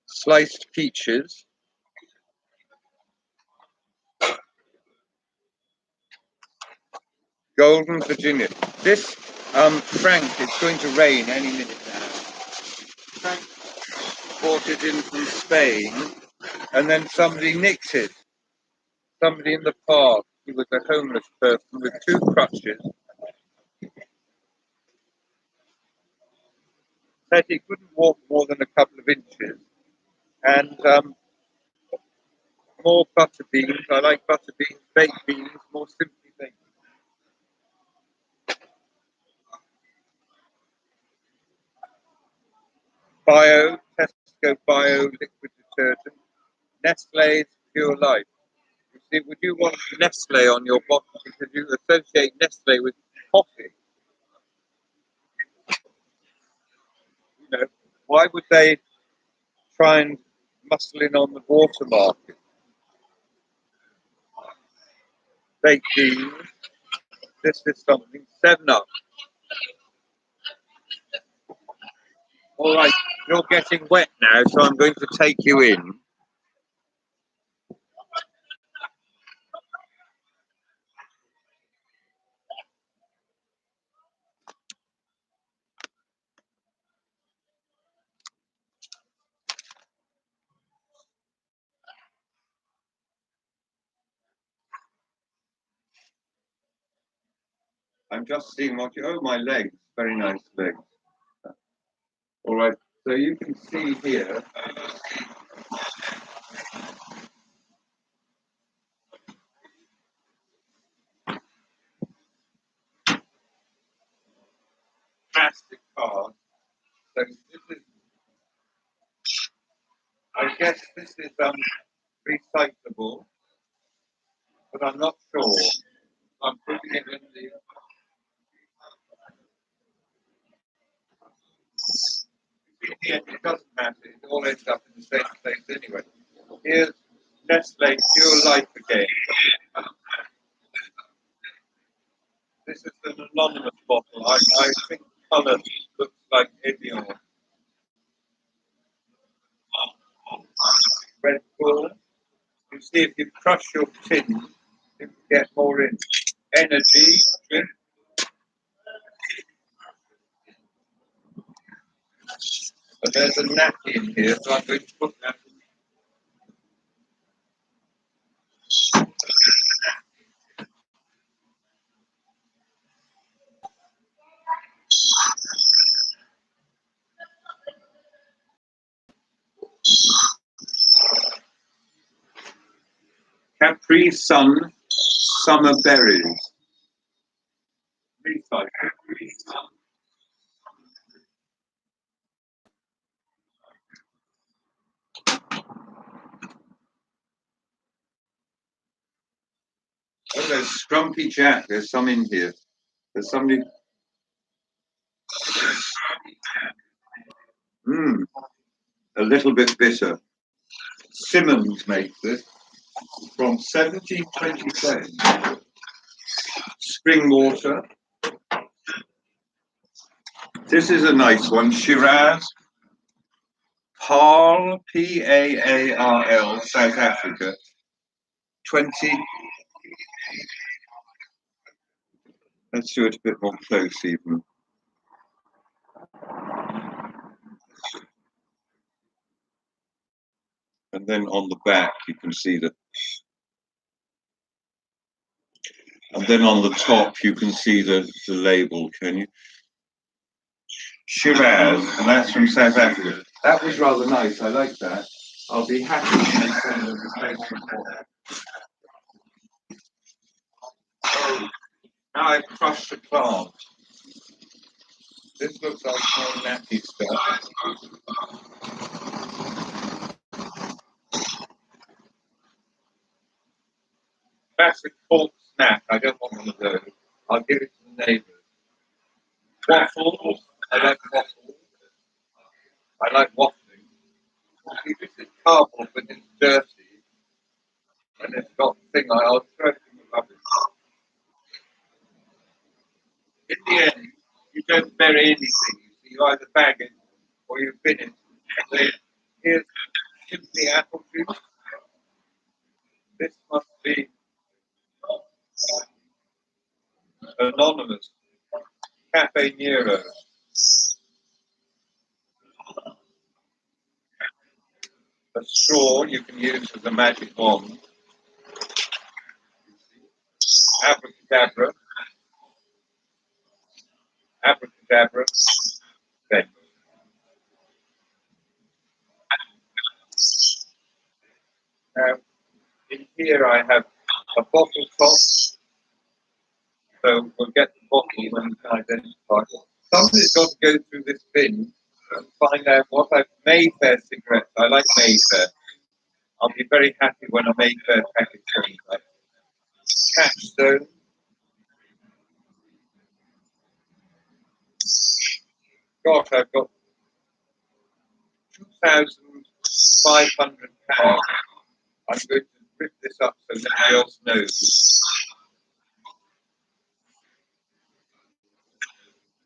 sliced peaches, Golden Virginia. This, Frank, it's going to rain any minute now. Frank bought it in from Spain, and then somebody nicked it. Somebody in the park, he was a homeless person with two crutches, said he couldn't walk more than a couple of inches, and more butter beans. I like butter beans, baked beans, more simply baked. Bio, Tesco Bio liquid detergent, Nestle's Pure Life. You see, would you want Nestle on your bottle because you associate Nestle with coffee? You know, why would they try and muscle in on the water market? Baked beans. This is something. 7 Up. All right, you're getting wet now, so I'm going to take you in. I'm just seeing what you. Oh, my legs. Very nice legs. All right. So you can see here. Plastic card. So this is. I guess this is recyclable, but I'm not sure. I'm putting it in the. In the end, it doesn't matter. It all ends up in the same place anyway. Here's Nestle Pure Life again. This is an anonymous bottle. I think colour looks like Evian. Red Bull. You see, if you crush your tin, you can get more in. Energy drink. But there's a nappy in here, so I'm going to put that in. Capri Sun Summer Berries. Recycle. Oh, there's Scrumpy Jack. There's some in here. There's somebody. A little bit bitter. Simmons makes this from 1727. Spring water. This is a nice one. Shiraz. Paarl, Paarl, South Africa. 20. Let's do it a bit more close even. And then on the back you can see the. And then on the top you can see the label, can you? Shiraz, and that's from South Africa. That was rather nice. I like that. I'll be happy to send a replacement for that. Oh, now I've crushed the plant. This looks like more nappy stuff. Classic pork snack. I don't want one of those. I'll give it to the neighbours. Waffles. I like waffles. I like waffling. See, this is cardboard, but it's dirty. And it's got the thing I'll throw it in the rubbish. In the end, you don't bury anything. You either bag it or you bin it. And then here's simply apple juice. This must be anonymous. Cafe Nero. A straw you can use as a magic wand. Abracadabra. Abracadabra. Then. Now, in here I have a bottle top. So we'll get the bottle when we can identify it. Somebody's got to go through this bin and find out what I've Mayfair cigarettes. I like Mayfair. I'll be very happy when a Mayfair package comes up. Catchstone. Gosh, I've got £2,500. I'm going to rip this up so nobody else knows.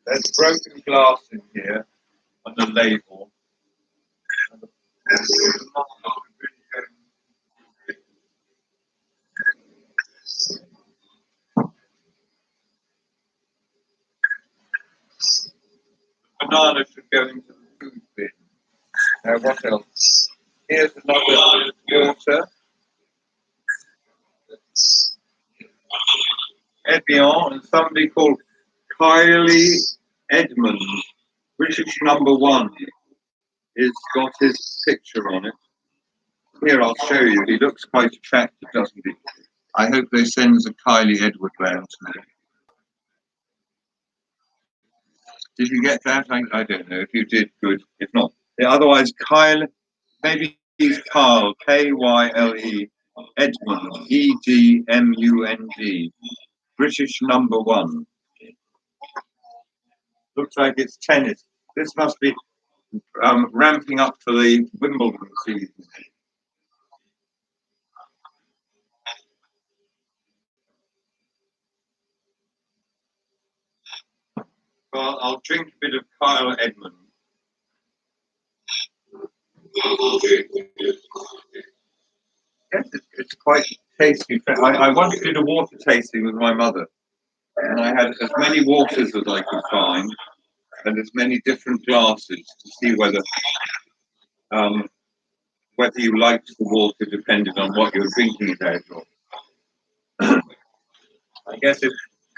There's broken glass in here on the label. Banana should go into the food bin. Now, what else? Here's another water. Evian and somebody called Kylie Edmund, British #1, is got his picture on it. Here, I'll show you. He looks quite attractive, doesn't he? I hope they send a Kylie Edward round to me. Did you get that? I don't know. If you did, good. If not, yeah, otherwise, Kyle, maybe he's Carl, Kyle, Edmund, Edmund, British #1. Looks like it's tennis. This must be ramping up for the Wimbledon season. Well, I'll drink a bit of Kyle Edmund. Yes, it's quite tasty. I once did a water tasting with my mother, and I had as many waters as I could find, and as many different glasses to see whether you liked the water depended on what you're drinking it out of. I guess if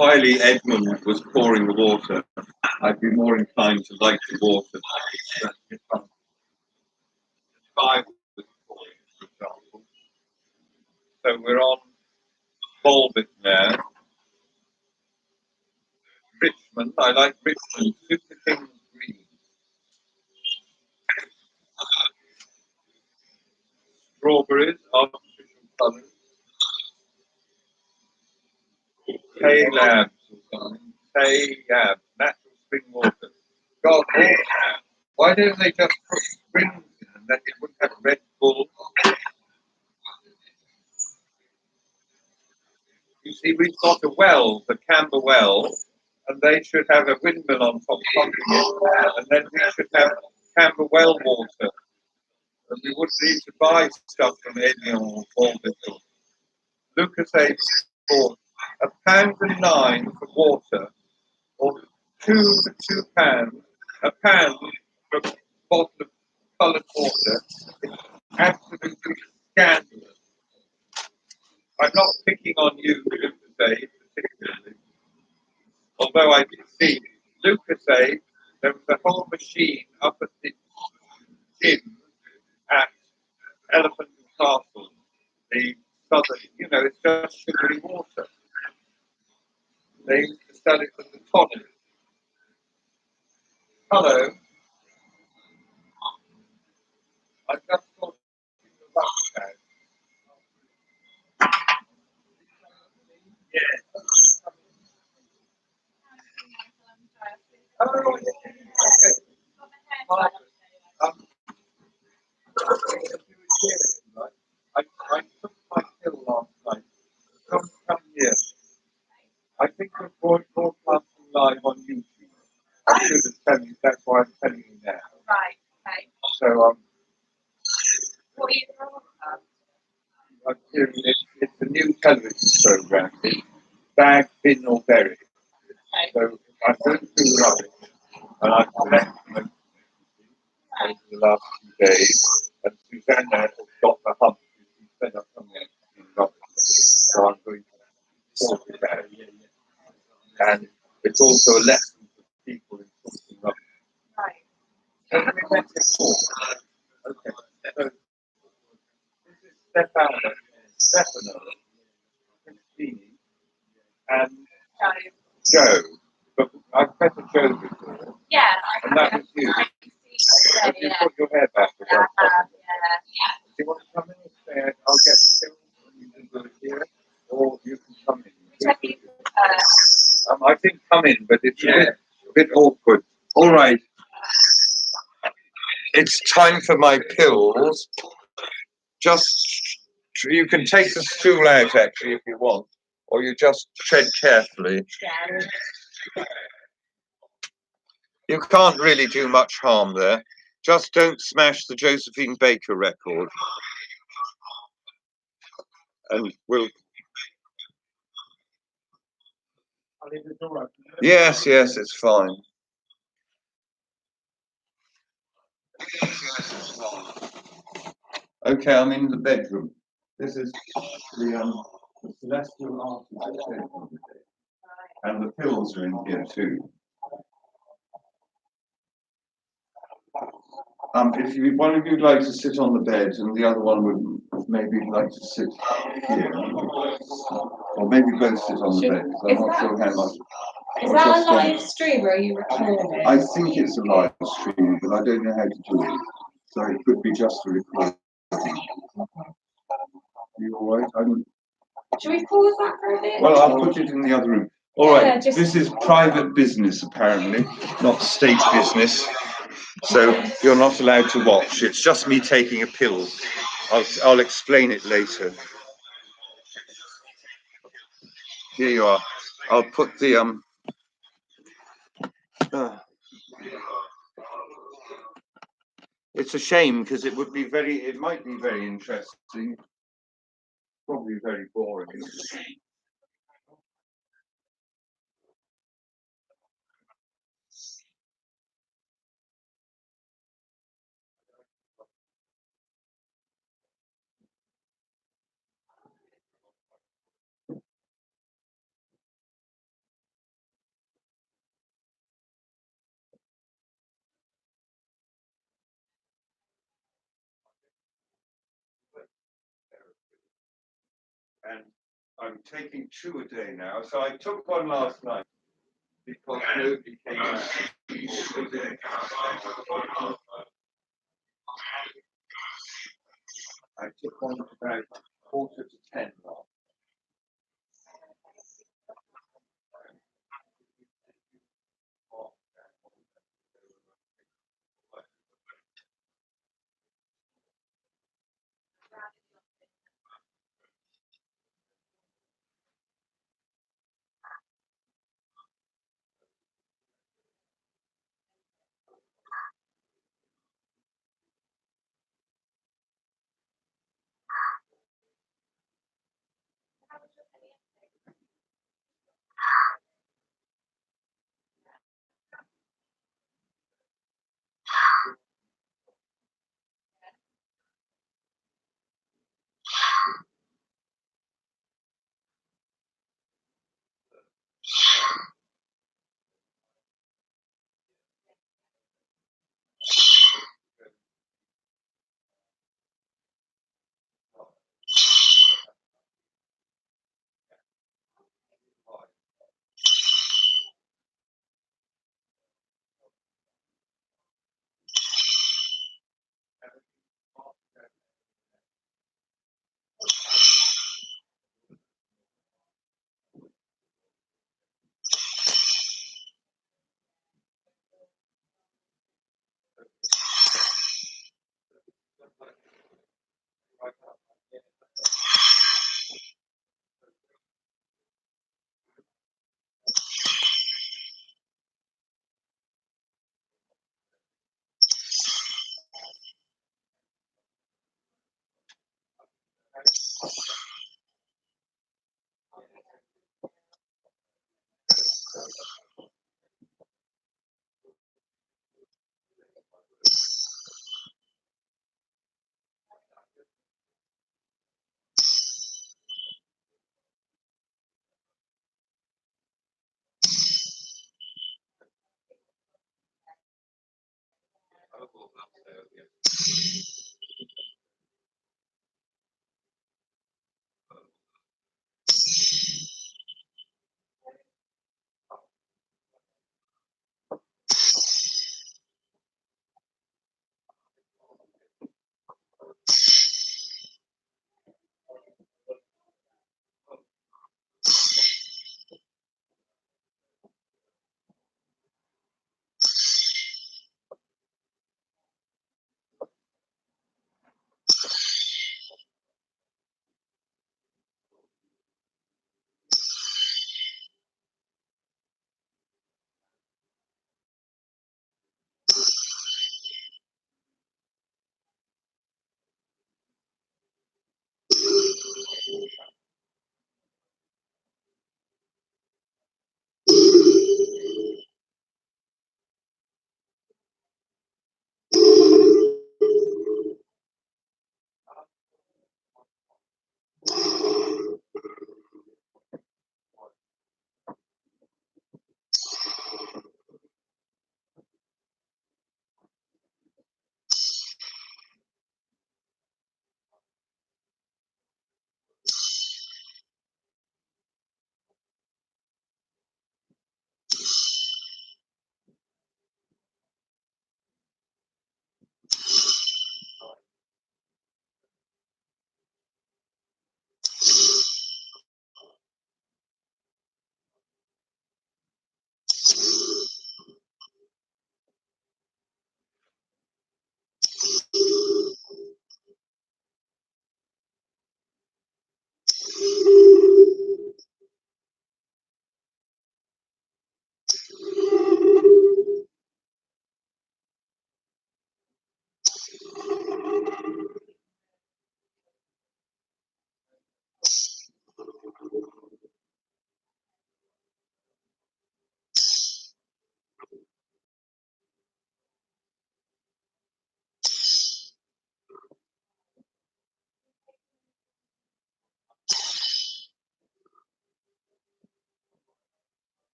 Kylie Edmund was pouring the water, I'd be more inclined to like the water. If I was pouring, for example. So we're on Bolbit now. Richmond, I like Richmond. Super King Green. Strawberries, artificial colours. K-Labs or something. K-Labs, natural spring water. God, why don't they just put springs in and then it wouldn't have Red Bull? You see, we've got a well, the Camber Well, and they should have a windmill on top pumping it, and then we should have Camber Well water. And we wouldn't need to buy stuff from Evian or Bolbit. Lucas A. bought £1.09 for water, or £2 for £2, £1 for a bottle of coloured water. It's absolutely scandalous. I'm not picking on you, Lucas A, particularly. Although I did see Lucas A, there was a whole machine up at the gym at Elephant and Castle, the southern, it's just sugary water. They used to sell it as a tonic. Hello. I just thought about that. Yeah. Oh, okay. I took my pill last night. Come here. I think we're broadcasting live on YouTube. I should have told you, that's why I'm telling you now. Right, okay. So, What are you broadcast? I'm hearing it's a new television program. It's Bag, Bin or Berry. Okay. So I've been through rubbish and I've collected them over the last few days. And Susanna has got the hump. She sent up something in rubbish. So I'm going to talk about it. And it's also a lesson for people in talking rubbish. Right. So let me make it talk. Okay. So this is Stefano, Christine, and Joe. But I've met a Joe before. Yeah, And that was you. Have you put your hair back? Do you want to come in and say, I'll get killed and you can do it here? Or you can come in. I think come in, but it's a bit awkward. All right. It's time for my pills. Just, you can take the stool out actually if you want, or you just tread carefully. You can't really do much harm there. Just don't smash the Josephine Baker record. And we'll... Yes, it's fine. Okay, I'm in the bedroom. This is the celestial art. And the pills are in here too. If you, one of you'd like to sit on the bed and the other one would maybe like to sit here, or maybe both sit on the bed, because I'm not sure how much. Is that a live stream or are you recording? I think it's a live stream, but I don't know how to do it. So it could be just a recording. You all right? Should we pause that for a bit? Well, I'll put it in the other room. All right, Yeah, just- this is private business apparently, not state business. So you're not allowed to watch. It's just me taking a pill. I'll explain it later. Here you are. I'll put the it's a shame because it might be very interesting. Probably very boring. And I'm taking 2 a day now. So I took one last night because nobody came out. I took one about 9:45 last.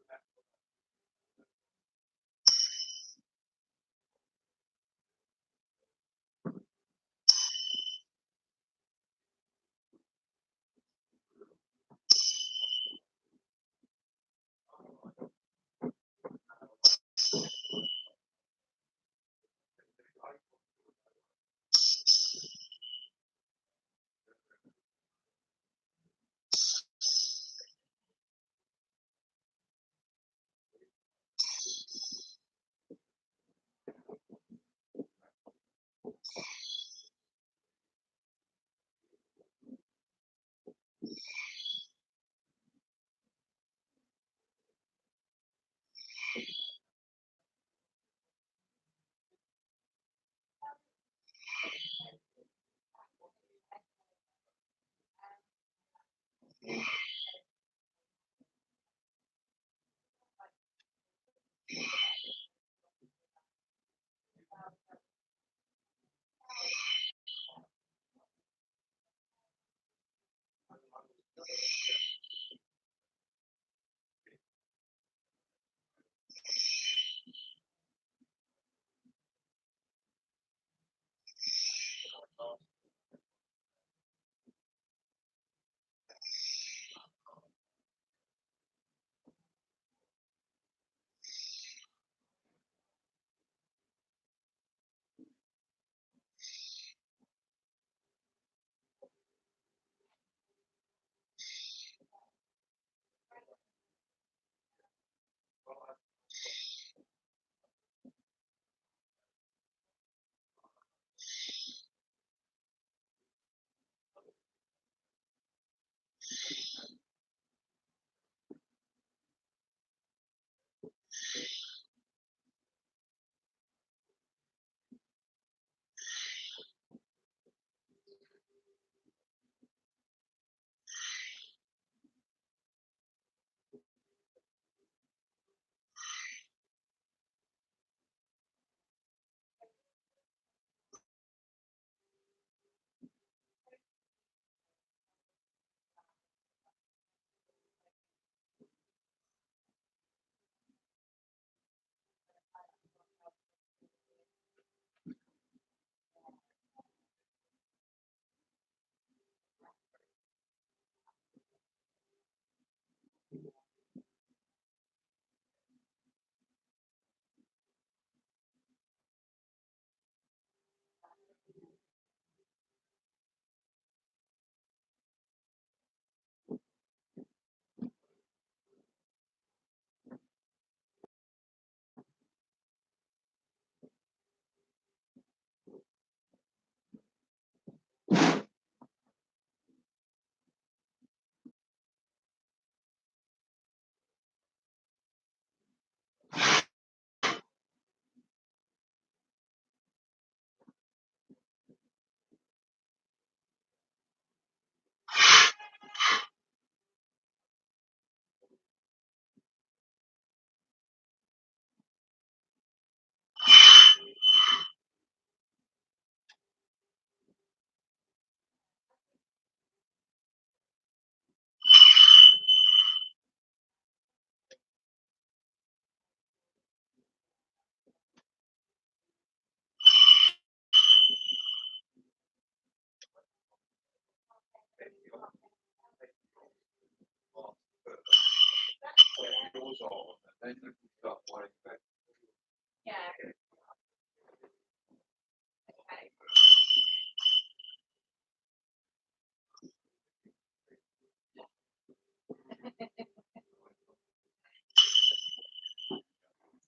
Yeah.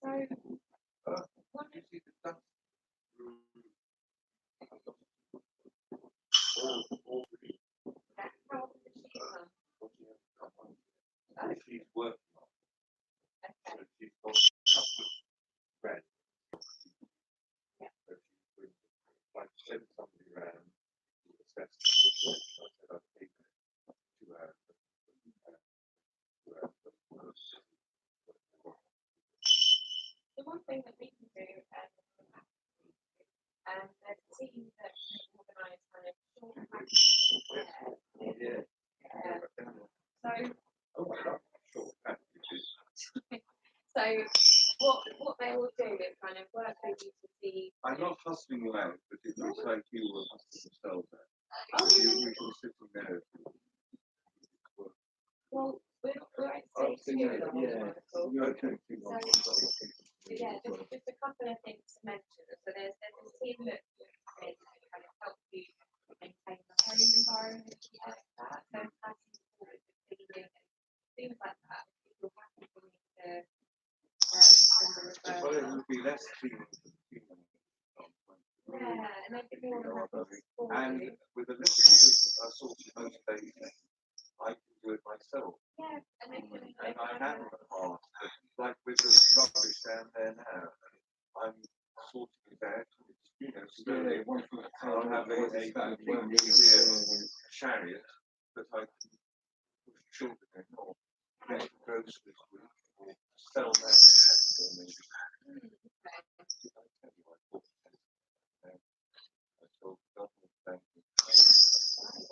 Okay. So, what is that? How old is she now? She's working Okay. on it. She's got red. Yeah. So she's like send somebody around to assess the situation. I said I'd take it 2 hours. The one thing that we can do, there's a team that can organise kind of short practices there. Yeah. So, Oh, I love short packages. So what they will do is kind of work with you to see. I'm not hustling you out, but it looks like you were hustling yourself out. Oh, You were sitting there. well, we're at stage two of the whole article. Okay. So yeah, just a couple of things to mention. So there's a team that can kind of help you maintain the home environment like that. So passing forward the cleaning and things like that. If you're happy for me to send a Well, it referral. would be less cleaning. Yeah, and I think more than happy to support And you. with a little bit of sort of motivation, I can do it myself. Yeah, and I can. And I have in the past, like with the rubbish down there now, I'm sorting it out. You know, slowly. I'll have a chariot that I can push children in or get groceries with or sell that Tesco maybe. Did I tell you I bought Tesco? I told the government bank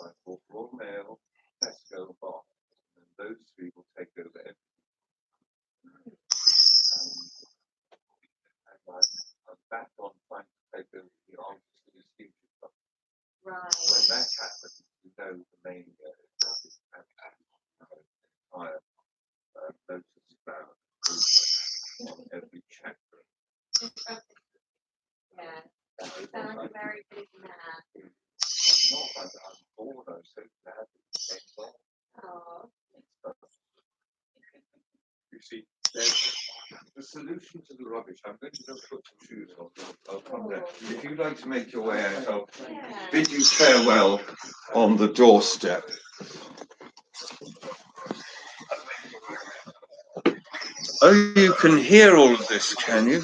I bought Royal Mail, Tesco, and Bath, and those three will take over everything. And I'm back on trying to take over the arms of the future stuff. Right. When that happens, you know the main entire notice about on every chapter. Yeah, you sound like a very busy man. Not like I'm bored, I'm so glad that you came along. Oh, You see, there's the solution to the rubbish. I'm going to just put some shoes on. I'll come down. If you'd like to make your way out, I'll yeah. Bid you farewell on the doorstep. Oh, you can hear all of this, can you?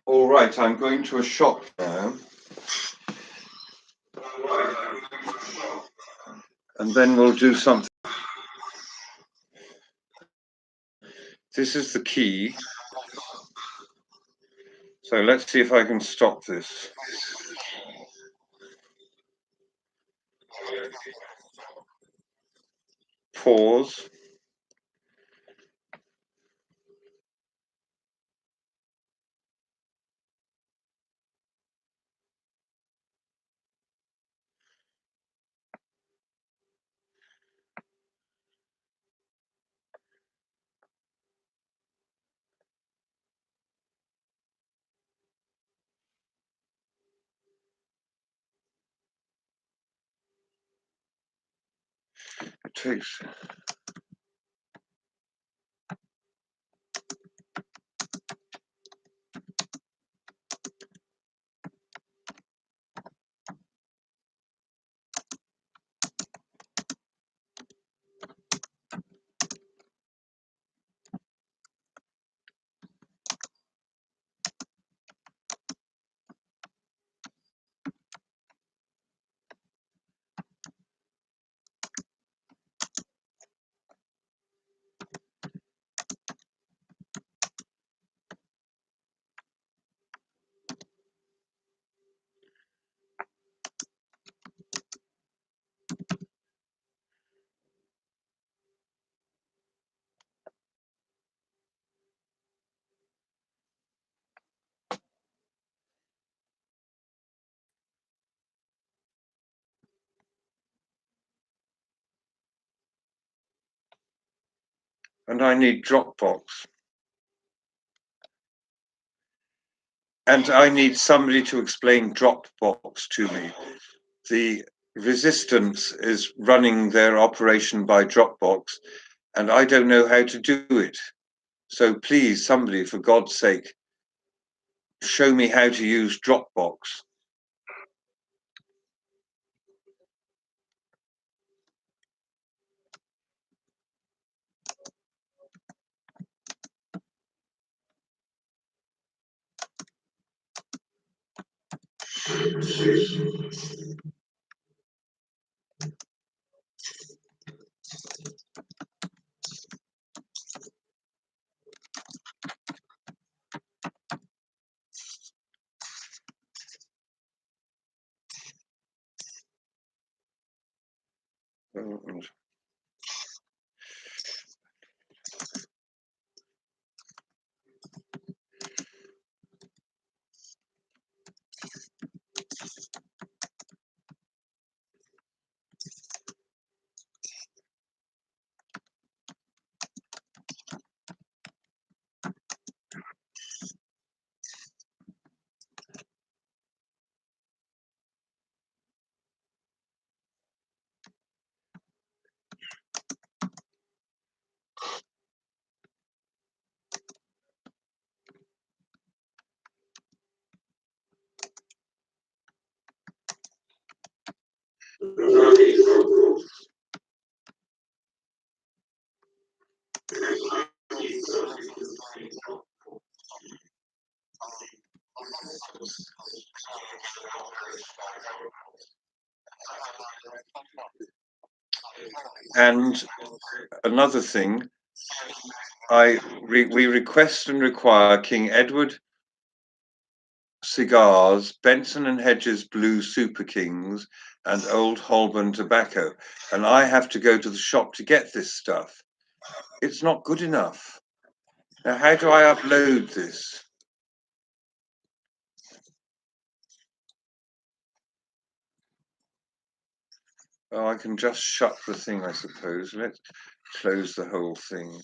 All right, I'm going to a shop now. And then we'll do something. This is the key. So let's see if I can stop this. Pause. It takes. And I need Dropbox. And I need somebody to explain Dropbox to me. The Resistance is running their operation by Dropbox, and I don't know how to do it. So please, somebody, for God's sake, show me how to use Dropbox. And another thing, we request and require King Edward cigars, Benson and Hedges Blue Super Kings, and Old Holborn tobacco. And I have to go to the shop to get this stuff. It's not good enough. Now, how do I upload this? Oh, I can just shut the thing, I suppose. Let's close the whole thing.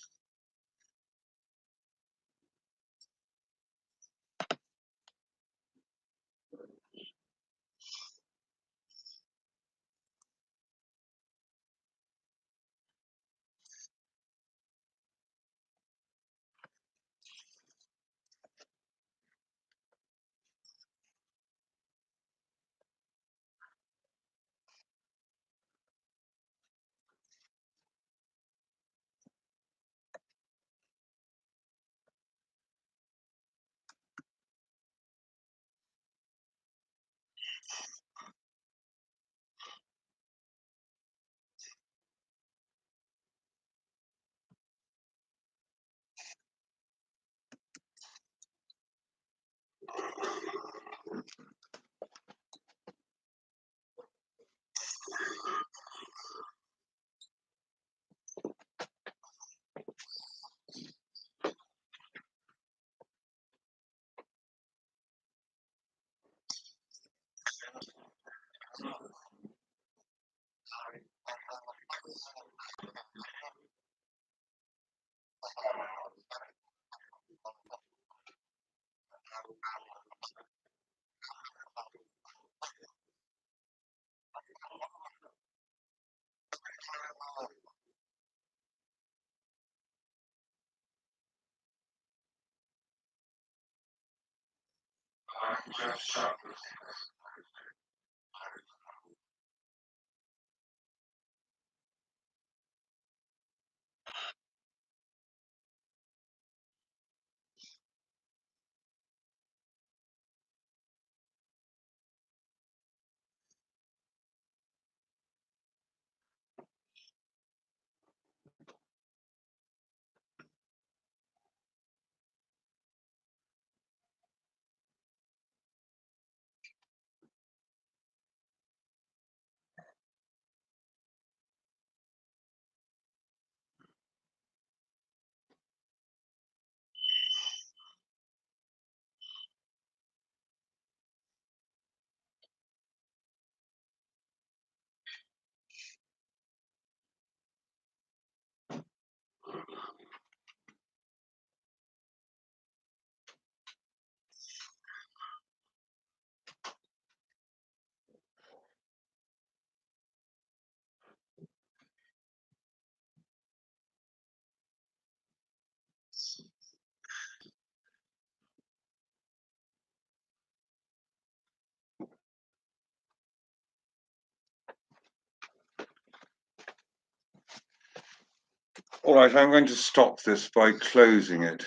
All right, I'm going to stop this by closing it.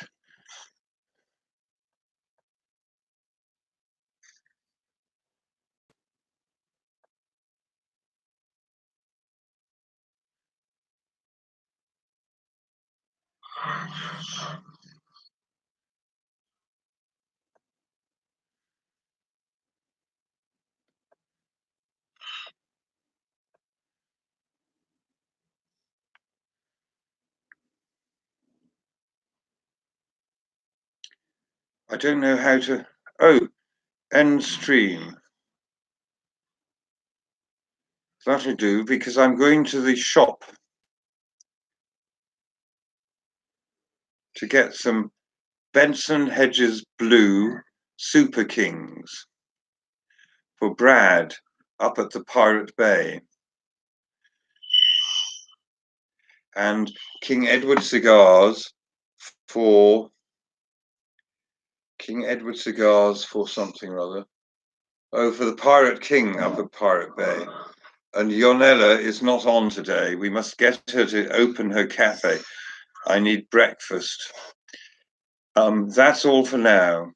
I don't know how to, oh, end stream. That'll do, because I'm going to the shop to get some Benson Hedges Blue Super Kings for Brad up at the Pirate Bay. And King Edward cigars for something or other. Oh, for the Pirate King up at Pirate Bay. And Yonella is not on today. We must get her to open her cafe. I need breakfast. That's all for now.